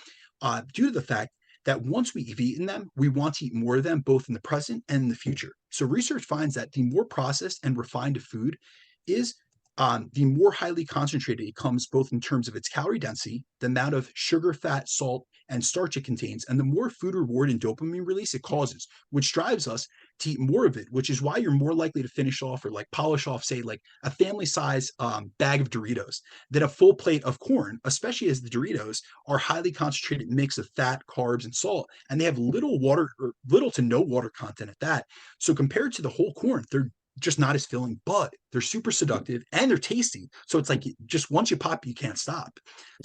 due to the fact that once we've eaten them, we want to eat more of them both in the present and in the future. So research finds that the more processed and refined a food is, the more highly concentrated it comes, both in terms of its calorie density, the amount of sugar, fat, salt, and starch it contains, and the more food reward and dopamine release it causes, which drives us to eat more of it, which is why you're more likely to finish off or like polish off, say, like a family size bag of Doritos than a full plate of corn, especially as the Doritos are highly concentrated mix of fat, carbs, and salt, and they have little water or little to no water content at that. So compared to the whole corn, they're just not as filling, but they're super seductive and they're tasty. So it's like just once you pop, you can't stop.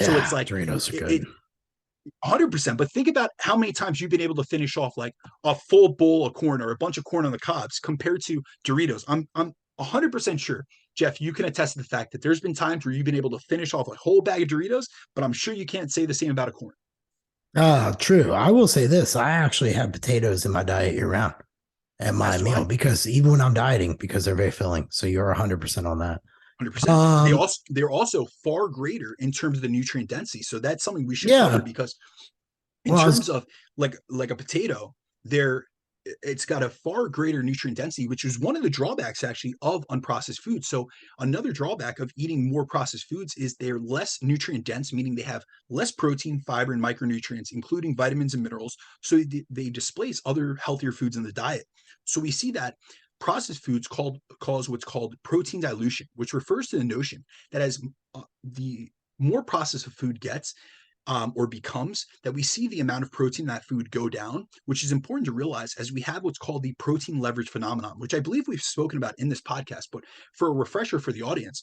So it's Yeah, like Doritos are it good. 100%. But think about how many times you've been able to finish off like a full bowl of corn or a bunch of corn on the cobs compared to Doritos. I'm 100% sure, Jeff, you can attest to the fact that there's been times where you've been able to finish off a whole bag of Doritos, but I'm sure you can't say the same about a corn. True. I will say this. I actually have potatoes in my diet year round at my As do meal I. because even when I'm dieting, because they're very filling. So you're 100% on that. 100%. Um, They're also far greater in terms of the nutrient density. So that's something we should cover, yeah. because in Well, terms of like a potato, there it's got a far greater nutrient density, which is one of the drawbacks actually of unprocessed foods. So another drawback of eating more processed foods is they're less nutrient dense, meaning they have less protein, fiber, and micronutrients, including vitamins and minerals. So they displace other healthier foods in the diet. So we see that processed foods cause what's called protein dilution, which refers to the notion that as the more processed a food gets, or becomes that we see the amount of protein in that food go down, which is important to realize as we have what's called the protein leverage phenomenon, which I believe we've spoken about in this podcast. But for a refresher for the audience,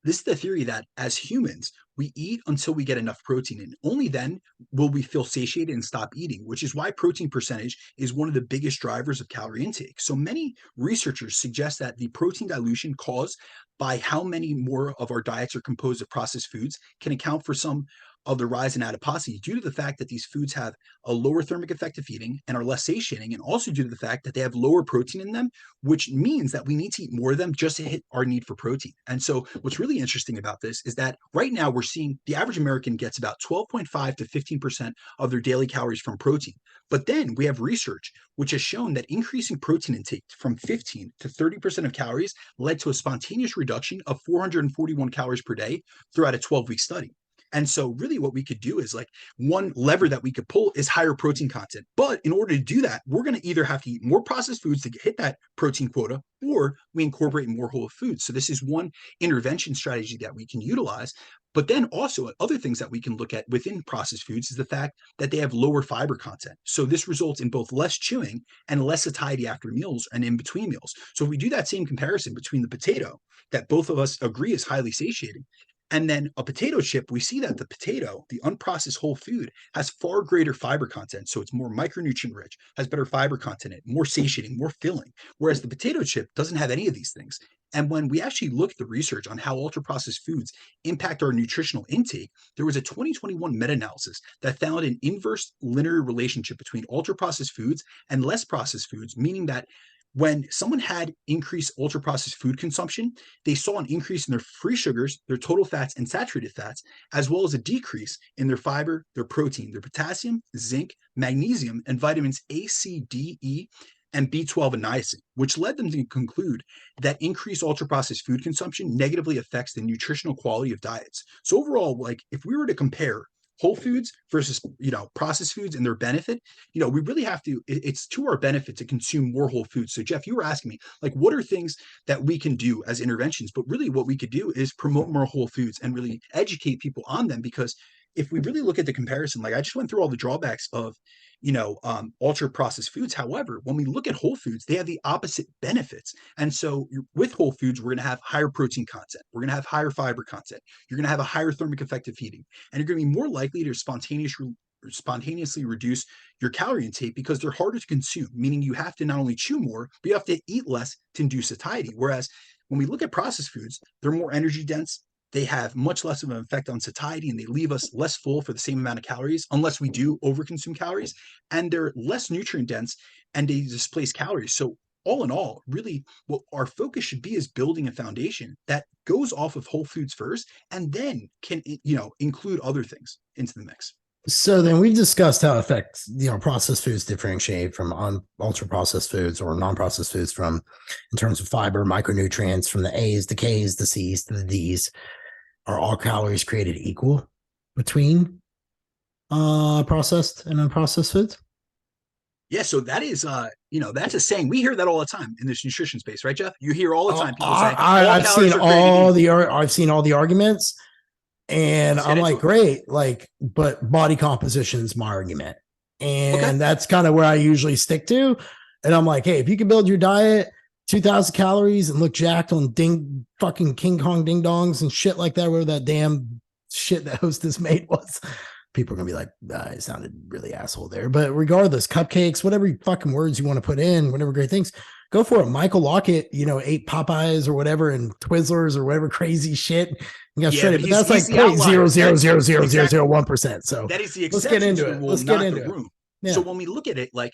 this is the theory that as humans, we eat until we get enough protein, and only then will we feel satiated and stop eating, which is why protein percentage is one of the biggest drivers of calorie intake. So many researchers suggest that the protein dilution caused by how many more of our diets are composed of processed foods can account for some of the rise in adiposity due to the fact that these foods have a lower thermic effect of eating and are less satiating, and also due to the fact that they have lower protein in them, which means that we need to eat more of them just to hit our need for protein. And so what's really interesting about this is that right now we're seeing the average American gets about 12.5 to 15% of their daily calories from protein. But then we have research which has shown that increasing protein intake from 15 to 30% of calories led to a spontaneous reduction of 441 calories per day throughout a 12-week study. And so really what we could do is like one lever that we could pull is higher protein content. But in order to do that, we're going to either have to eat more processed foods to hit that protein quota, or we incorporate more whole foods. So this is one intervention strategy that we can utilize. But then also other things that we can look at within processed foods is the fact that they have lower fiber content. So this results in both less chewing and less satiety after meals and in between meals. So if we do that same comparison between the potato that both of us agree is highly satiating, and then a potato chip, we see that the potato, the unprocessed whole food, has far greater fiber content. So it's more micronutrient rich, has better fiber content in it, more satiating, more filling. Whereas the potato chip doesn't have any of these things. And when we actually look at the research on how ultra processed foods impact our nutritional intake, there was a 2021 meta analysis that found an inverse linear relationship between ultra processed foods and less processed foods, meaning that when someone had increased ultra processed food consumption, they saw an increase in their free sugars, their total fats, and saturated fats, as well as a decrease in their fiber, their protein, their potassium, zinc, magnesium, and vitamins A, C, D, E, and B12 and niacin, which led them to conclude that increased ultra processed food consumption negatively affects the nutritional quality of diets. So overall, like if we were to compare whole foods versus processed foods and their benefit, we really have to, it's to our benefit to consume more whole foods. So Jeff, you were asking me like what are things that we can do as interventions, but really what we could do is promote more whole foods and really educate people on them. Because if we really look at the comparison, like I just went through all the drawbacks of ultra processed foods. However, when we look at whole foods, they have the opposite benefits. And so with whole foods, we're going to have higher protein content. We're going to have higher fiber content. You're going to have a higher thermic effect of heating, and you're going to be more likely to spontaneously reduce your calorie intake because they're harder to consume, meaning you have to not only chew more, but you have to eat less to induce satiety. Whereas when we look at processed foods, they're more energy dense. They have much less of an effect on satiety, and they leave us less full for the same amount of calories unless we do overconsume calories, and they're less nutrient dense and they displace calories. So all in all, really what our focus should be is building a foundation that goes off of whole foods first and then can include other things into the mix. So then we've discussed how affects processed foods differentiate from ultra processed foods or non-processed foods from in terms of fiber, micronutrients, from the A's, the K's, the C's to the D's. Are all calories created equal between processed and unprocessed foods? Yeah, so that is that's a saying. We hear that all the time in this nutrition space, right, Jeff? You hear all the time people say I've seen all the arguments, and I'm like, great, like, but body composition is my argument, and that's kind of where I usually stick to. And I'm like, hey, if you can build your diet 2,000 calories and look jacked on fucking King Kong ding dongs and shit like that, where that damn shit that Hostess made was, people are gonna be like, it sounded really asshole there. But regardless, cupcakes, whatever fucking words you want to put in, whatever great things, go for it. Michael Lockett, ate Popeyes or whatever and Twizzlers or whatever crazy shit. You got shredded, but that's like 0.0000001%. So that is the let's get into it. Let's get into it. Yeah. So when we look at it, like,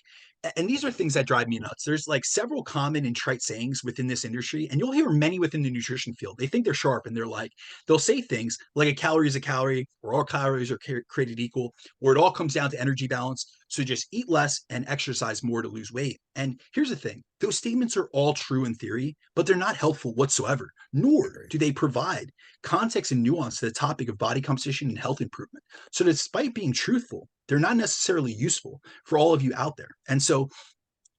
and these are things that drive me nuts. There's like several common and trite sayings within this industry, and you'll hear many within the nutrition field. They think they're sharp, and they'll say things like a calorie is a calorie, or all calories are created equal, or it all comes down to energy balance. So just eat less and exercise more to lose weight. And here's the thing. Those statements are all true in theory, but they're not helpful whatsoever, nor do they provide context and nuance to the topic of body composition and health improvement. So despite being truthful, they're not necessarily useful for all of you out there. And so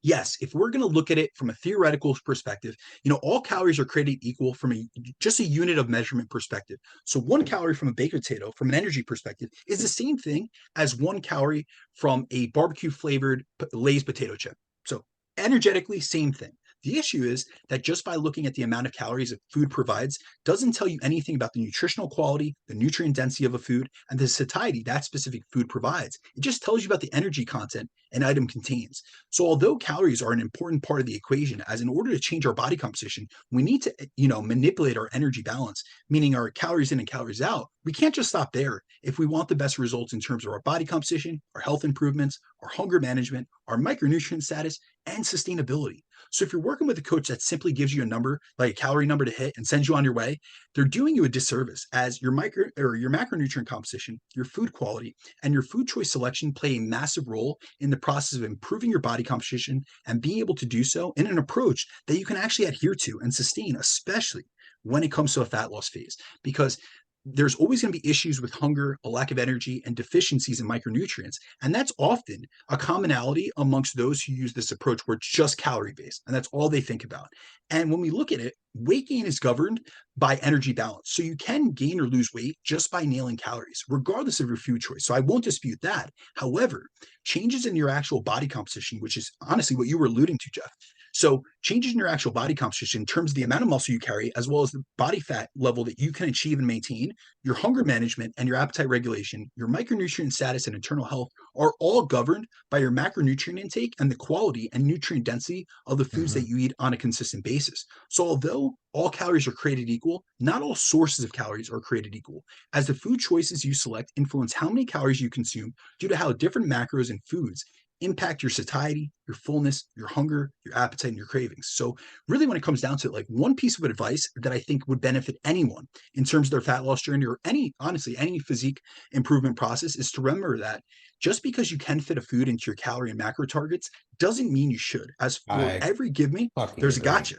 yes, if we're going to look at it from a theoretical perspective, all calories are created equal from just a unit of measurement perspective. So 1 calorie from a baked potato, from an energy perspective, is the same thing as 1 calorie from a barbecue flavored Lay's potato chip. So energetically, same thing. The issue is that just by looking at the amount of calories a food provides doesn't tell you anything about the nutritional quality, the nutrient density of a food, and the satiety that specific food provides. It just tells you about the energy content an item contains. So although calories are an important part of the equation, as in order to change our body composition, we need to, manipulate our energy balance, meaning our calories in and calories out. We can't just stop there. If we want the best results in terms of our body composition, our health improvements, our hunger management, our micronutrient status, and sustainability. So if you're working with a coach that simply gives you a number, like a calorie number to hit and sends you on your way, they're doing you a disservice, as your macronutrient composition, your food quality, and your food choice selection play a massive role in the process of improving your body composition and being able to do so in an approach that you can actually adhere to and sustain, especially when it comes to a fat loss phase. Because there's always going to be issues with hunger, a lack of energy, and deficiencies in micronutrients. And that's often a commonality amongst those who use this approach where it's just calorie based and that's all they think about. And when we look at it, weight gain is governed by energy balance. So you can gain or lose weight just by nailing calories, regardless of your food choice. So I won't dispute that. However, changes in your actual body composition, which is honestly what you were alluding to, Jeff. So changes in your actual body composition in terms of the amount of muscle you carry, as well as the body fat level that you can achieve and maintain, your hunger management and your appetite regulation, your micronutrient status and internal health are all governed by your macronutrient intake and the quality and nutrient density of the foods Mhm. that you eat on a consistent basis. So although all calories are created equal, not all sources of calories are created equal, as the food choices you select influence how many calories you consume due to how different macros and foods impact your satiety, your fullness, your hunger, your appetite, and your cravings. So, really, when it comes down to it, like one piece of advice that I think would benefit anyone in terms of their fat loss journey or honestly, any physique improvement process is to remember that just because you can fit a food into your calorie and macro targets doesn't mean you should. As for I every give me, fucking there's a agree. gotcha.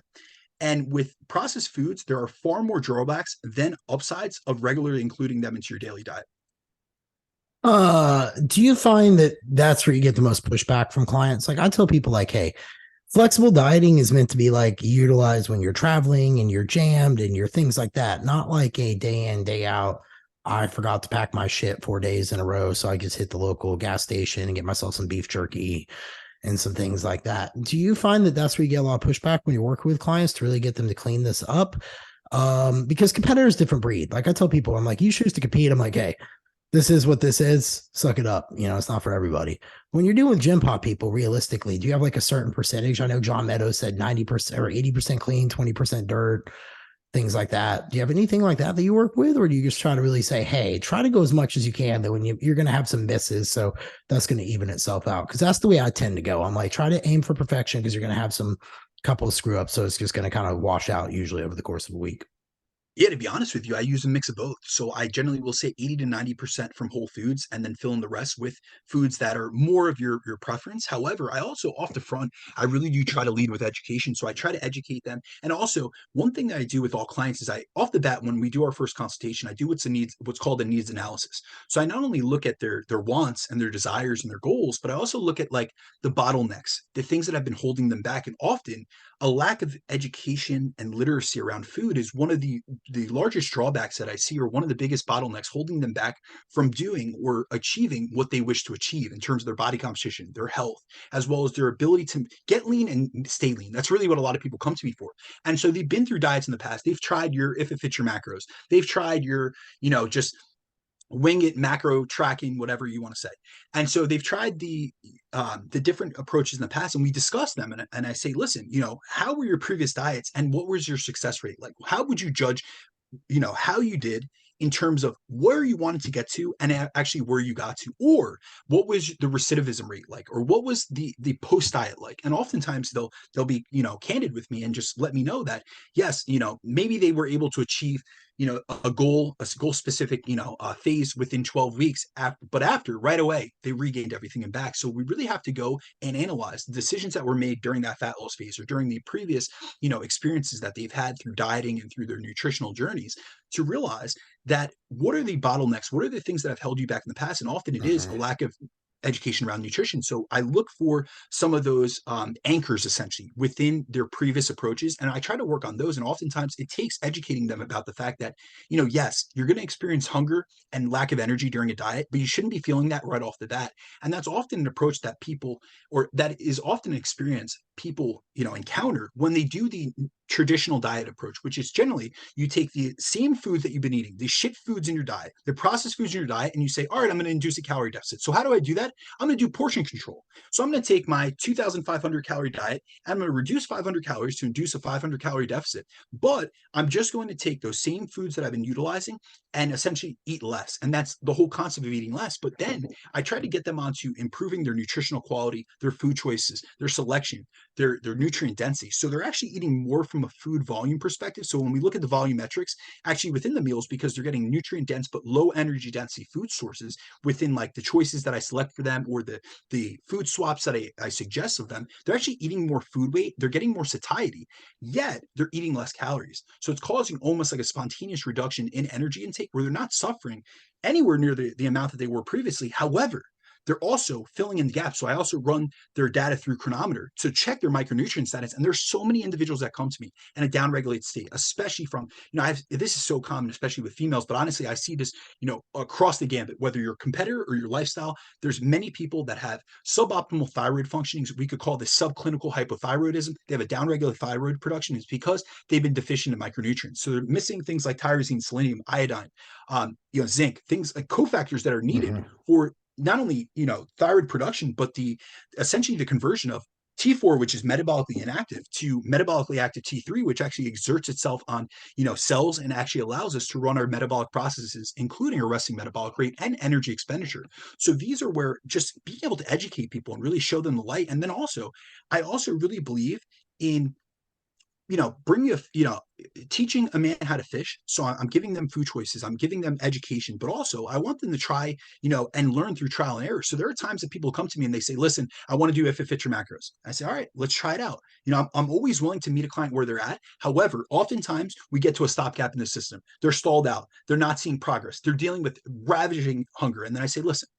And with processed foods, there are far more drawbacks than upsides of regularly including them into your daily diet. Do you find that that's where you get the most pushback from clients? Like I tell people like, hey, flexible dieting is meant to be like utilized when you're traveling and you're jammed and you're things like that, not like a day in, day out. I forgot to pack my shit 4 days in a row. So I just hit the local gas station and get myself some beef jerky and some things like that. Do you find that that's where you get a lot of pushback when you're working with clients to really get them to clean this up? Because competitors different breed. Like I tell people, I'm like, you choose to compete. I'm like, hey, this is what this is. Suck it up. It's not for everybody. When you're doing gym pop people, realistically, do you have like a certain percentage? I know John Meadows said 90% or 80% clean, 20% dirt, things like that. Do you have anything like that you work with? Or do you just try to really say, hey, try to go as much as you can, that when you're going to have some misses. So that's going to even itself out. Cause that's the way I tend to go. I'm like, try to aim for perfection because you're going to have some couple of screw ups. So it's just going to kind of wash out usually over the course of a week. Yeah, to be honest with you, I use a mix of both. So I generally will say 80 to 90% from whole foods and then fill in the rest with foods that are more of your preference. However, I also off the front, I really do try to lead with education. So I try to educate them. And also one thing that I do with all clients is I off the bat, when we do our first consultation, I do what's called a needs analysis. So I not only look at their wants and their desires and their goals, but I also look at like the bottlenecks, the things that have been holding them back. And often a lack of education and literacy around food is one of the largest drawbacks that I see, or one of the biggest bottlenecks holding them back from doing or achieving what they wish to achieve in terms of their body composition, their health, as well as their ability to get lean and stay lean. That's really what a lot of people come to me for. And so they've been through diets in the past. They've tried your if it fits your macros. They've tried your, just wing it macro tracking, whatever you want to say. And so they've tried the different approaches in the past, and we discuss them. And I say, listen, how were your previous diets, and what was your success rate like? How would you judge how you did in terms of where you wanted to get to and actually where you got to, or what was the recidivism rate like, or what was the post diet like? And oftentimes they'll be candid with me and just let me know that yes, maybe they were able to achieve a goal specific phase within 12 weeks but after right away they regained everything and back. So we really have to go and analyze the decisions that were made during that fat loss phase or during the previous experiences that they've had through dieting and through their nutritional journeys, to realize that what are the bottlenecks, what are the things that have held you back in the past. And often it is a Mhm. lack of education around nutrition. So I look for some of those anchors essentially within their previous approaches, and I try to work on those. And oftentimes it takes educating them about the fact that, yes, you're going to experience hunger and lack of energy during a diet, but you shouldn't be feeling that right off the bat. And that's often an approach that people, or that is often an experience people, encounter when they do the traditional diet approach, which is generally you take the same foods that you've been eating, the shit foods in your diet, the processed foods in your diet, and you say, all right, I'm going to induce a calorie deficit. So how do I do that? I'm going to do portion control. So I'm going to take my 2,500 calorie diet, and I'm going to reduce 500 calories to induce a 500 calorie deficit. But I'm just going to take those same foods that I've been utilizing and essentially eat less. And that's the whole concept of eating less. But then I try to get them onto improving their nutritional quality, their food choices, their selection, their nutrient density. So they're actually eating more from a food volume perspective. So when we look at the volume metrics, actually within the meals, because they're getting nutrient dense but low energy density food sources within like the choices that I select for them, or the food swaps that I suggest of them, they're actually eating more food weight, they're getting more satiety, yet they're eating less calories. So it's causing almost like a spontaneous reduction in energy intake where they're not suffering anywhere near the amount that they were previously. However, they're also filling in the gaps. So I also run their data through Chronometer to check their micronutrient status. And there's so many individuals that come to me in a downregulated state, especially from, this is so common, especially with females, but honestly, I see this, across the gambit, whether you're a competitor or your lifestyle, there's many people that have suboptimal thyroid functionings. We could call this subclinical hypothyroidism. They have a downregulated thyroid production. It's because they've been deficient in micronutrients. So they're missing things like tyrosine, selenium, iodine, zinc, things like cofactors that are needed for not only thyroid production, but essentially the conversion of T4, which is metabolically inactive, to metabolically active T3, which actually exerts itself on cells and actually allows us to run our metabolic processes, including a resting metabolic rate and energy expenditure. So these are where just being able to educate people and really show them the light. And then also, I also really believe in bring teaching a man how to fish. So I'm giving them food choices, I'm giving them education, but also I want them to try, and learn through trial and error. So there are times that people come to me and they say, listen, I want to do if it fits your macros. I say, all right, let's try it out. I'm always willing to meet a client where they're at. However, oftentimes we get to a stopgap in the system. They're stalled out. They're not seeing progress. They're dealing with ravaging hunger. And then I say, listen,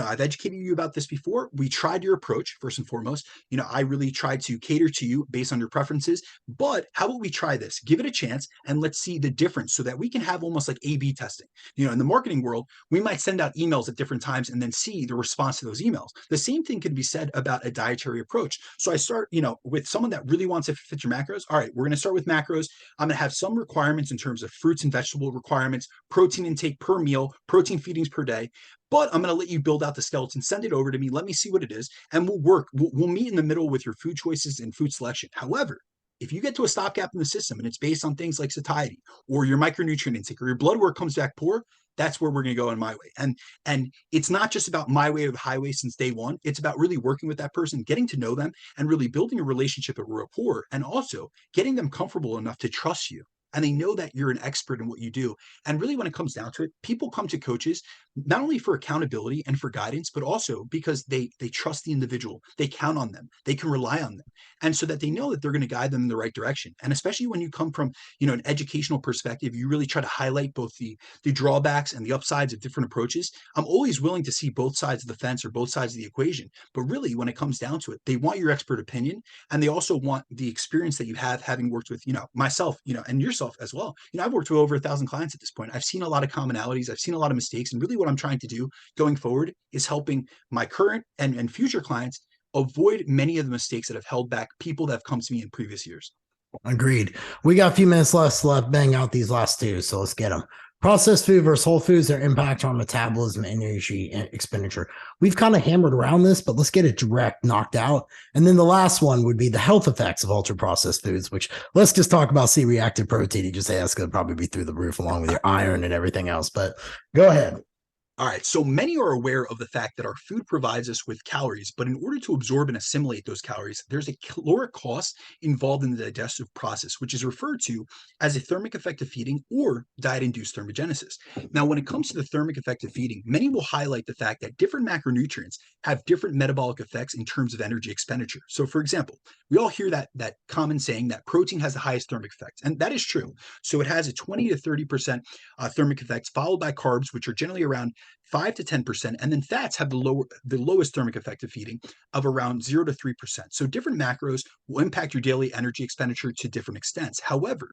I've educated you about this before. We tried your approach first and foremost. I really tried to cater to you based on your preferences, but how about we try this? Give it a chance and let's see the difference so that we can have almost like A/B testing. In the marketing world, we might send out emails at different times and then see the response to those emails. The same thing could be said about a dietary approach. So I start, with someone that really wants to fit your macros. All right, we're going to start with macros. I'm going to have some requirements in terms of fruits and vegetable requirements, protein intake per meal, protein feedings per day. But I'm going to let you build out the skeleton, send it over to me, let me see what it is, and we'll work. We'll meet in the middle with your food choices and food selection. However, if you get to a stopgap in the system and it's based on things like satiety or your micronutrient intake or your blood work comes back poor, that's where we're going to go in my way. And it's not just about my way or the highway since day one. It's about really working with that person, getting to know them, and really building a relationship, a rapport, and also getting them comfortable enough to trust you. And they know that you're an expert in what you do. And really, when it comes down to it, people come to coaches not only for accountability and for guidance, but also because they trust the individual. They count on them. They can rely on them. And so that they know that they're going to guide them in the right direction. And especially when you come from, an educational perspective, you really try to highlight both the drawbacks and the upsides of different approaches. I'm always willing to see both sides of the fence or both sides of the equation. But really, when it comes down to it, they want your expert opinion. And they also want the experience that you have having worked with, myself, and yourself as well. I've worked with over 1,000 clients at this point. I've seen a lot of commonalities. I've seen a lot of mistakes. And really what I'm trying to do going forward is helping my current and future clients avoid many of the mistakes that have held back people that have come to me in previous years. Agreed. We got a few minutes left, bang out these last two. So let's get them. Processed food versus whole foods, their impact on metabolism and energy expenditure. We've kind of hammered around this, but let's get it direct, knocked out. And then the last one would be the health effects of ultra processed foods, which let's just talk about C-reactive protein. You just say that's going to probably be through the roof along with your iron and everything else. But go ahead. All right, so many are aware of the fact that our food provides us with calories, but in order to absorb and assimilate those calories, there's a caloric cost involved in the digestive process, which is referred to as a thermic effect of feeding or diet-induced thermogenesis. Now, when it comes to the thermic effect of feeding, many will highlight the fact that different macronutrients have different metabolic effects in terms of energy expenditure. So, for example, we all hear that common saying that protein has the highest thermic effect, and that is true. So it has a 20 to 30% thermic effect, followed by carbs, which are generally around 5 to 10%, and then fats have the lowest thermic effect of feeding of around 0 to 3%. So different macros will impact your daily energy expenditure to different extents. However,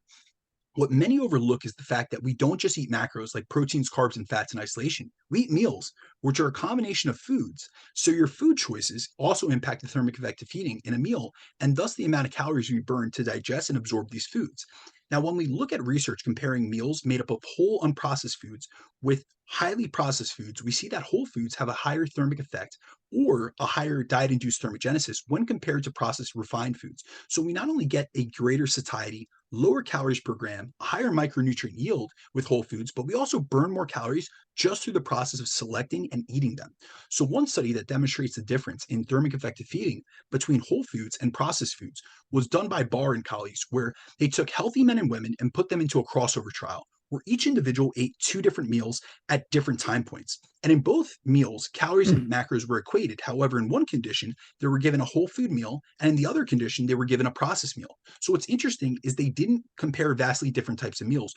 what many overlook is the fact that we don't just eat macros like proteins, carbs, and fats in isolation. We eat meals, which are a combination of foods. So your food choices also impact the thermic effect of feeding in a meal, and thus the amount of calories we burn to digest and absorb these foods. Now, when we look at research comparing meals made up of whole unprocessed foods with highly processed foods, we see that whole foods have a higher thermic effect or a higher diet-induced thermogenesis when compared to processed refined foods. So we not only get a greater satiety, lower calories per gram, higher micronutrient yield with whole foods, but we also burn more calories just through the process of selecting and eating them. So, one study that demonstrates the difference in thermic effective feeding between whole foods and processed foods was done by Barr and colleagues, where they took healthy men and women and put them into a crossover trial where each individual ate two different meals at different time points. And in both meals, calories and macros were equated. However, in one condition, they were given a whole food meal, and in the other condition, they were given a processed meal. So what's interesting is they didn't compare vastly different types of meals,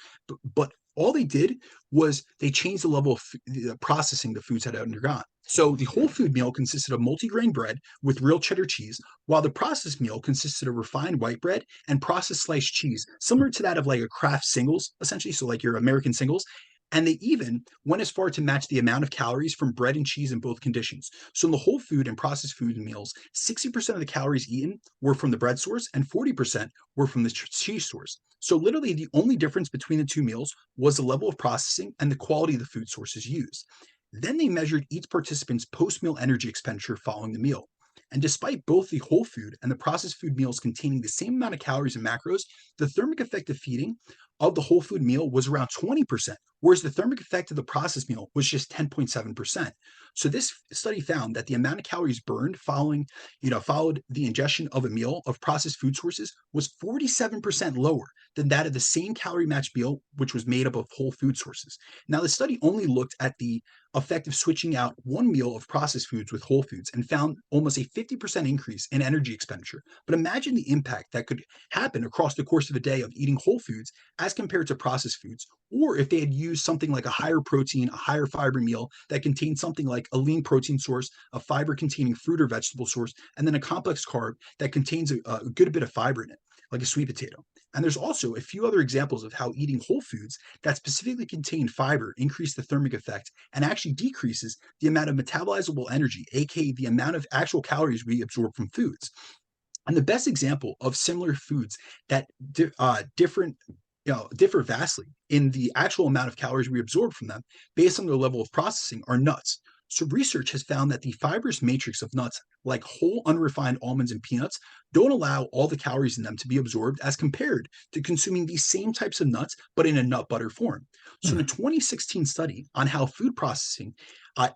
but all they did was they changed the level of processing the foods had undergone. So the whole food meal consisted of multigrain bread with real cheddar cheese, while the processed meal consisted of refined white bread and processed sliced cheese, similar to that of like a Kraft singles, essentially. So like your American singles. And they even went as far to match the amount of calories from bread and cheese in both conditions. So in the whole food and processed food meals, 60% of the calories eaten were from the bread source and 40% were from the cheese source. So literally the only difference between the two meals was the level of processing and the quality of the food sources used. Then they measured each participant's post-meal energy expenditure following the meal. And despite both the whole food and the processed food meals containing the same amount of calories and macros, the thermic effect of feeding of the whole food meal was around 20%, whereas the thermic effect of the processed meal was just 10.7%. So this study found that the amount of calories burned followed the ingestion of a meal of processed food sources was 47% lower than that of the same calorie matched meal, which was made up of whole food sources. Now, the study only looked at the effect of switching out one meal of processed foods with whole foods and found almost a 50% increase in energy expenditure. But imagine the impact that could happen across the course of a day of eating whole foods as compared to processed foods, or if they had used something like a higher protein, a higher fiber meal that contained something like a lean protein source, a fiber containing fruit or vegetable source, and then a complex carb that contains a good bit of fiber in it, like a sweet potato. And there's also a few other examples of how eating whole foods that specifically contain fiber increase the thermic effect and actually decreases the amount of metabolizable energy, aka the amount of actual calories we absorb from foods. And the best example of similar foods that differ vastly in the actual amount of calories we absorb from them based on their level of processing are nuts. So research has found that the fibrous matrix of nuts, like whole unrefined almonds and peanuts, don't allow all the calories in them to be absorbed as compared to consuming these same types of nuts, but in a nut butter form. So in a 2016 study on how food processing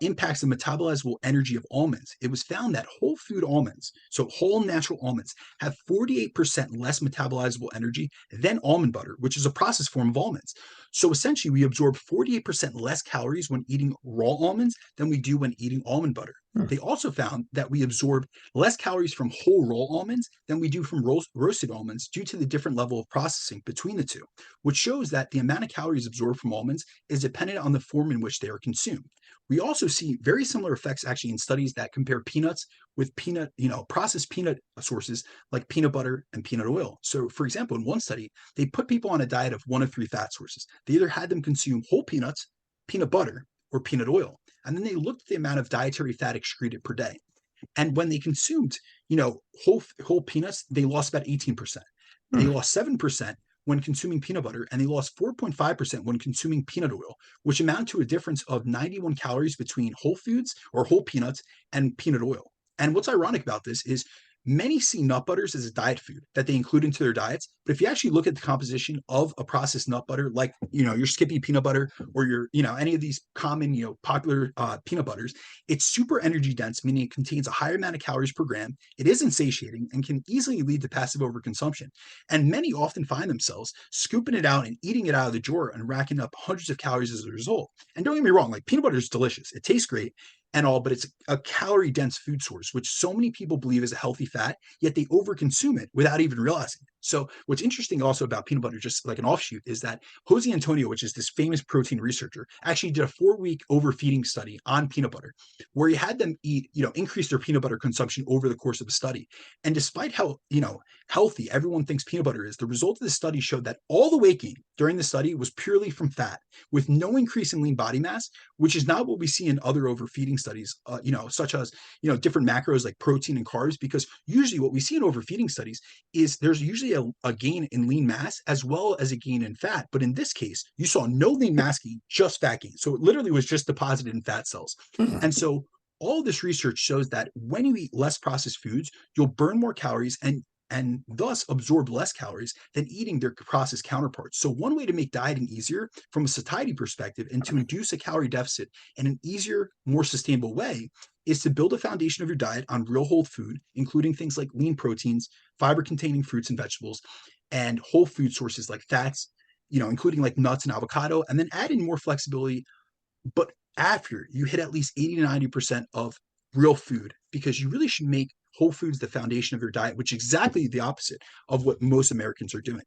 impacts the metabolizable energy of almonds, it was found that whole food almonds, so whole natural almonds, have 48% less metabolizable energy than almond butter, which is a processed form of almonds. So essentially, we absorb 48% less calories when eating raw almonds than we do when eating almond butter. They also found that we absorb less calories from whole raw almonds than we do from roasted almonds due to the different level of processing between the two, which shows that the amount of calories absorbed from almonds is dependent on the form in which they are consumed. We also see very similar effects actually in studies that compare peanuts with processed peanut sources like peanut butter and peanut oil. So, for example, in one study, they put people on a diet of one of three fat sources. They either had them consume whole peanuts, peanut butter, or peanut oil. And then they looked at the amount of dietary fat excreted per day. And when they consumed, whole peanuts, they lost about 18%. They lost 7% when consuming peanut butter, and they lost 4.5% when consuming peanut oil, which amount to a difference of 91 calories between whole foods or whole peanuts and peanut oil. And what's ironic about this is many see nut butters as a diet food that they include into their diets. But if you actually look at the composition of a processed nut butter, like, your Skippy peanut butter or any of these common, popular peanut butters, it's super energy dense, meaning it contains a higher amount of calories per gram. It is insatiating and can easily lead to passive overconsumption. And many often find themselves scooping it out and eating it out of the drawer and racking up hundreds of calories as a result. And don't get me wrong, like peanut butter is delicious. It tastes great and all, but it's a calorie dense food source, which so many people believe is a healthy fat, yet they overconsume it without even realizing it. So what's interesting also about peanut butter, just like an offshoot, is that Jose Antonio, which is this famous protein researcher, actually did a 4-week overfeeding study on peanut butter, where he had them eat, increase their peanut butter consumption over the course of the study. And despite how, healthy everyone thinks peanut butter is, the result of the study showed that all the weight gain during the study was purely from fat, with no increase in lean body mass, which is not what we see in other overfeeding studies, such as, different macros like protein and carbs, because usually what we see in overfeeding studies is there's usually a gain in lean mass as well as a gain in fat. But in this case, you saw no lean mass gain, just fat gain. So it literally was just deposited in fat cells. And so all this research shows that when you eat less processed foods, you'll burn more calories and thus absorb less calories than eating their processed counterparts. So one way to make dieting easier from a satiety perspective and to induce a calorie deficit in an easier, more sustainable way is to build a foundation of your diet on real whole food, including things like lean proteins, fiber containing fruits and vegetables, and whole food sources like fats, including like nuts and avocado, and then add in more flexibility, but after you hit at least 80 to 90% of real food, because you really should make whole foods the foundation of your diet, which is exactly the opposite of what most Americans are doing.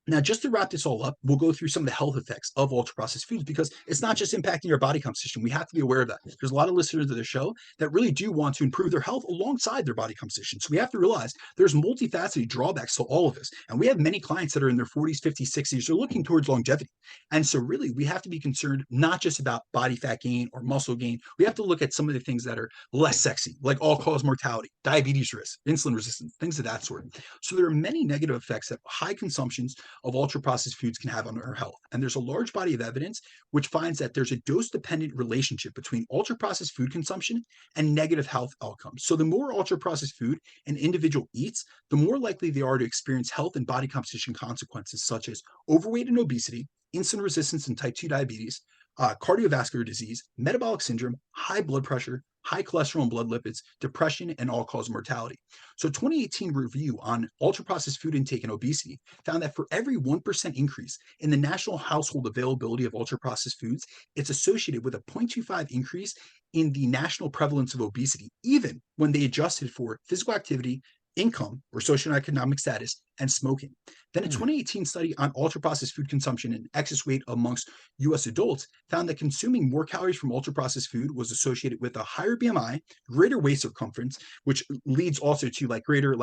Now, just to wrap this all up, we'll go through some of the health effects of ultra processed foods because it's not just impacting your body composition. We have to be aware of that. There's a lot of listeners to the show that really do want to improve their health alongside their body composition. So we have to realize there's multifaceted drawbacks to all of this. And we have many clients that are in their 40s, 50s, 60s, they're looking towards longevity. And so really we have to be concerned not just about body fat gain or muscle gain. We have to look at some of the things that are less sexy, like all-cause mortality, diabetes risk, insulin resistance, things of that sort. So there are many negative effects that high consumptions of ultra processed foods can have on our health. And there's a large body of evidence which finds that there's a dose dependent relationship between ultra processed food consumption and negative health outcomes. So the more ultra processed food an individual eats, the more likely they are to experience health and body composition consequences such as overweight and obesity, insulin resistance and type 2 diabetes, cardiovascular disease, metabolic syndrome, high blood pressure, high cholesterol and blood lipids, depression, and all-cause mortality. So 2018 review on ultra-processed food intake and obesity found that for every 1% increase in the national household availability of ultra-processed foods, it's associated with a 0.25 increase in the national prevalence of obesity, even when they adjusted for physical activity, income or socioeconomic status, and smoking. Then a 2018 study on ultra-processed food consumption and excess weight amongst US adults found that consuming more calories from ultra-processed food was associated with a higher BMI, greater waist circumference, which leads also to like greater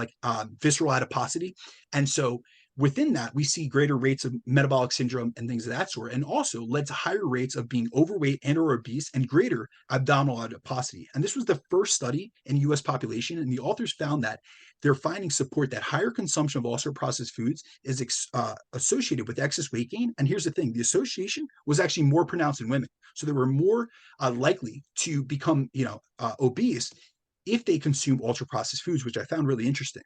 visceral adiposity. And so within that, we see greater rates of metabolic syndrome and things of that sort, and also led to higher rates of being overweight and or obese and greater abdominal adiposity. And this was the first study in US population, and the authors found that their findings support that higher consumption of ultra processed foods is associated with excess weight gain. And here's the thing, the association was actually more pronounced in women. So they were more likely to become obese if they consume ultra processed foods, which I found really interesting.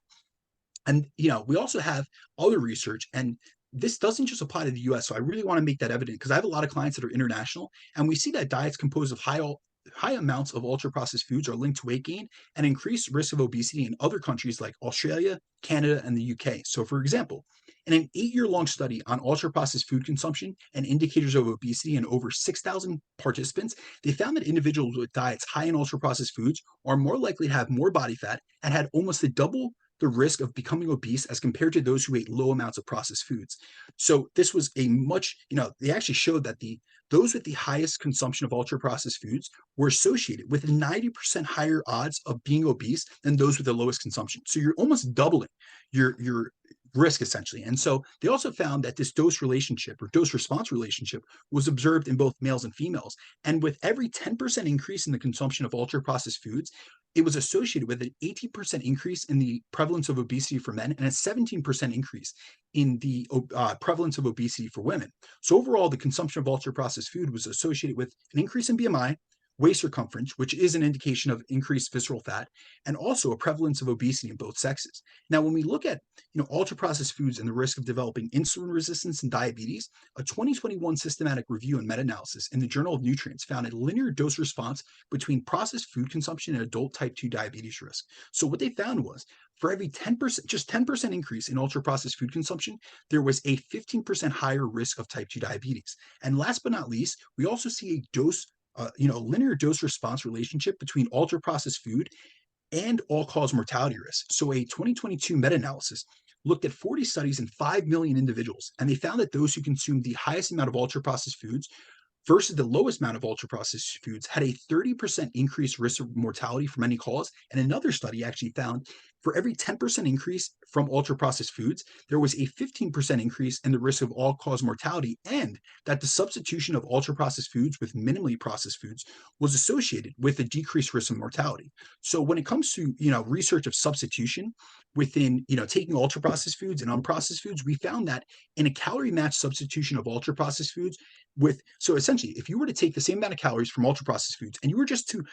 And we also have other research, and this doesn't just apply to the US. So I really want to make that evident because I have a lot of clients that are international, and we see that diets composed of high amounts of ultra processed foods are linked to weight gain and increased risk of obesity in other countries like Australia, Canada, and the UK. So, for example, in an 8-year-long study on ultra processed food consumption and indicators of obesity in over 6,000 participants, they found that individuals with diets high in ultra processed foods are more likely to have more body fat and had almost a double the risk of becoming obese as compared to those who ate low amounts of processed foods. So this was a much, they actually showed that those with the highest consumption of ultra processed foods were associated with 90% higher odds of being obese than those with the lowest consumption. So you're almost doubling your risk essentially. And so they also found that this dose relationship or dose response relationship was observed in both males and females. And with every 10% increase in the consumption of ultra processed foods, it was associated with an 18% increase in the prevalence of obesity for men and a 17% increase in the prevalence of obesity for women. So overall, the consumption of ultra processed food was associated with an increase in BMI, waist circumference, which is an indication of increased visceral fat, and also a prevalence of obesity in both sexes. Now, when we look at ultra processed foods and the risk of developing insulin resistance and diabetes, a 2021 systematic review and meta-analysis in the Journal of Nutrients found a linear dose response between processed food consumption and adult type 2 diabetes risk. So what they found was for every 10%, just 10% increase in ultra processed food consumption, there was a 15% higher risk of type 2 diabetes. And last but not least, we also see a linear dose response relationship between ultra processed food and all cause mortality risk. So a 2022 meta-analysis looked at 40 studies and 5 million individuals, and they found that those who consumed the highest amount of ultra processed foods versus the lowest amount of ultra processed foods had a 30% increased risk of mortality from any cause. And another study actually found for every 10% increase from ultra processed foods, there was a 15% increase in the risk of all cause mortality, and that the substitution of ultra processed foods with minimally processed foods was associated with a decreased risk of mortality. So when it comes to, research of substitution within, taking ultra processed foods and unprocessed foods, we found that in a calorie matched substitution of ultra processed foods so essentially, if you were to take the same amount of calories from ultra processed foods and you were just to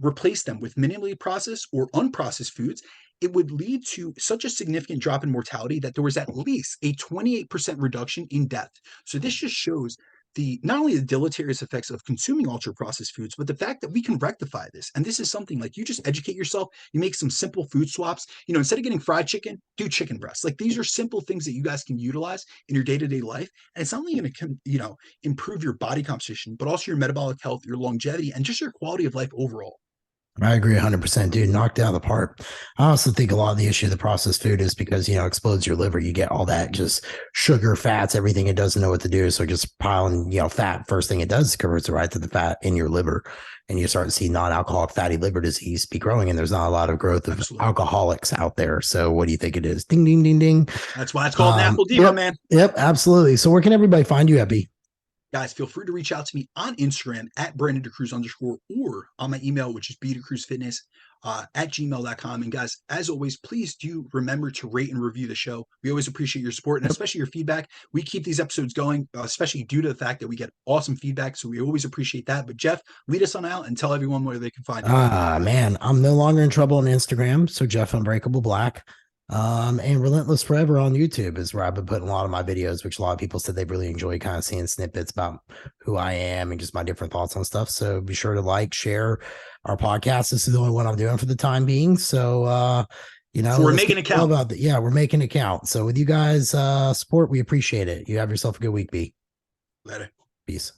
replace them with minimally processed or unprocessed foods, it would lead to such a significant drop in mortality that there was at least a 28% reduction in death. So this just shows the not only the deleterious effects of consuming ultra processed foods, but the fact that we can rectify this. And this is something like you just educate yourself, you make some simple food swaps. Instead of getting fried chicken, do chicken breast. Like these are simple things that you guys can utilize in your day-to-day life. And it's not only going to, improve your body composition, but also your metabolic health, your longevity, and just your quality of life overall. I agree 100%, dude. Knocked out of the park. I also think a lot of the issue of the processed food is because, explodes your liver. You get all that just sugar, fats, everything it doesn't know what to do. So just piling, fat, first thing it does converts it right to the fat in your liver. And you start to see non-alcoholic fatty liver disease be growing. And there's not a lot of growth of Absolutely. alcoholics out there. So what do you think it is? Ding, ding, ding, ding. That's why it's called an apple Yep, man. Yep, absolutely. So where can everybody find you, Epi? Guys, feel free to reach out to me on Instagram at @BrandonDeCruz_ or on my email, which is bdecruzfitness at gmail.com. And guys, as always, please do remember to rate and review the show. We always appreciate your support and especially your feedback. We keep these episodes going, especially due to the fact that we get awesome feedback. So we always appreciate that. But Jeff, lead us on out and tell everyone where they can find you. Man, I'm no longer in trouble on Instagram. So Jeff Unbreakable Black. And Relentless Forever on YouTube is where I've been putting a lot of my videos, which a lot of people said they really enjoy kind of seeing snippets about who I am and just my different thoughts on stuff. So be sure to like, share our podcast. This is the only one I'm doing for the time being. So, we're making it count. We're making it count. So with you guys, support, we appreciate it. You have yourself a good week, B. Later. Peace.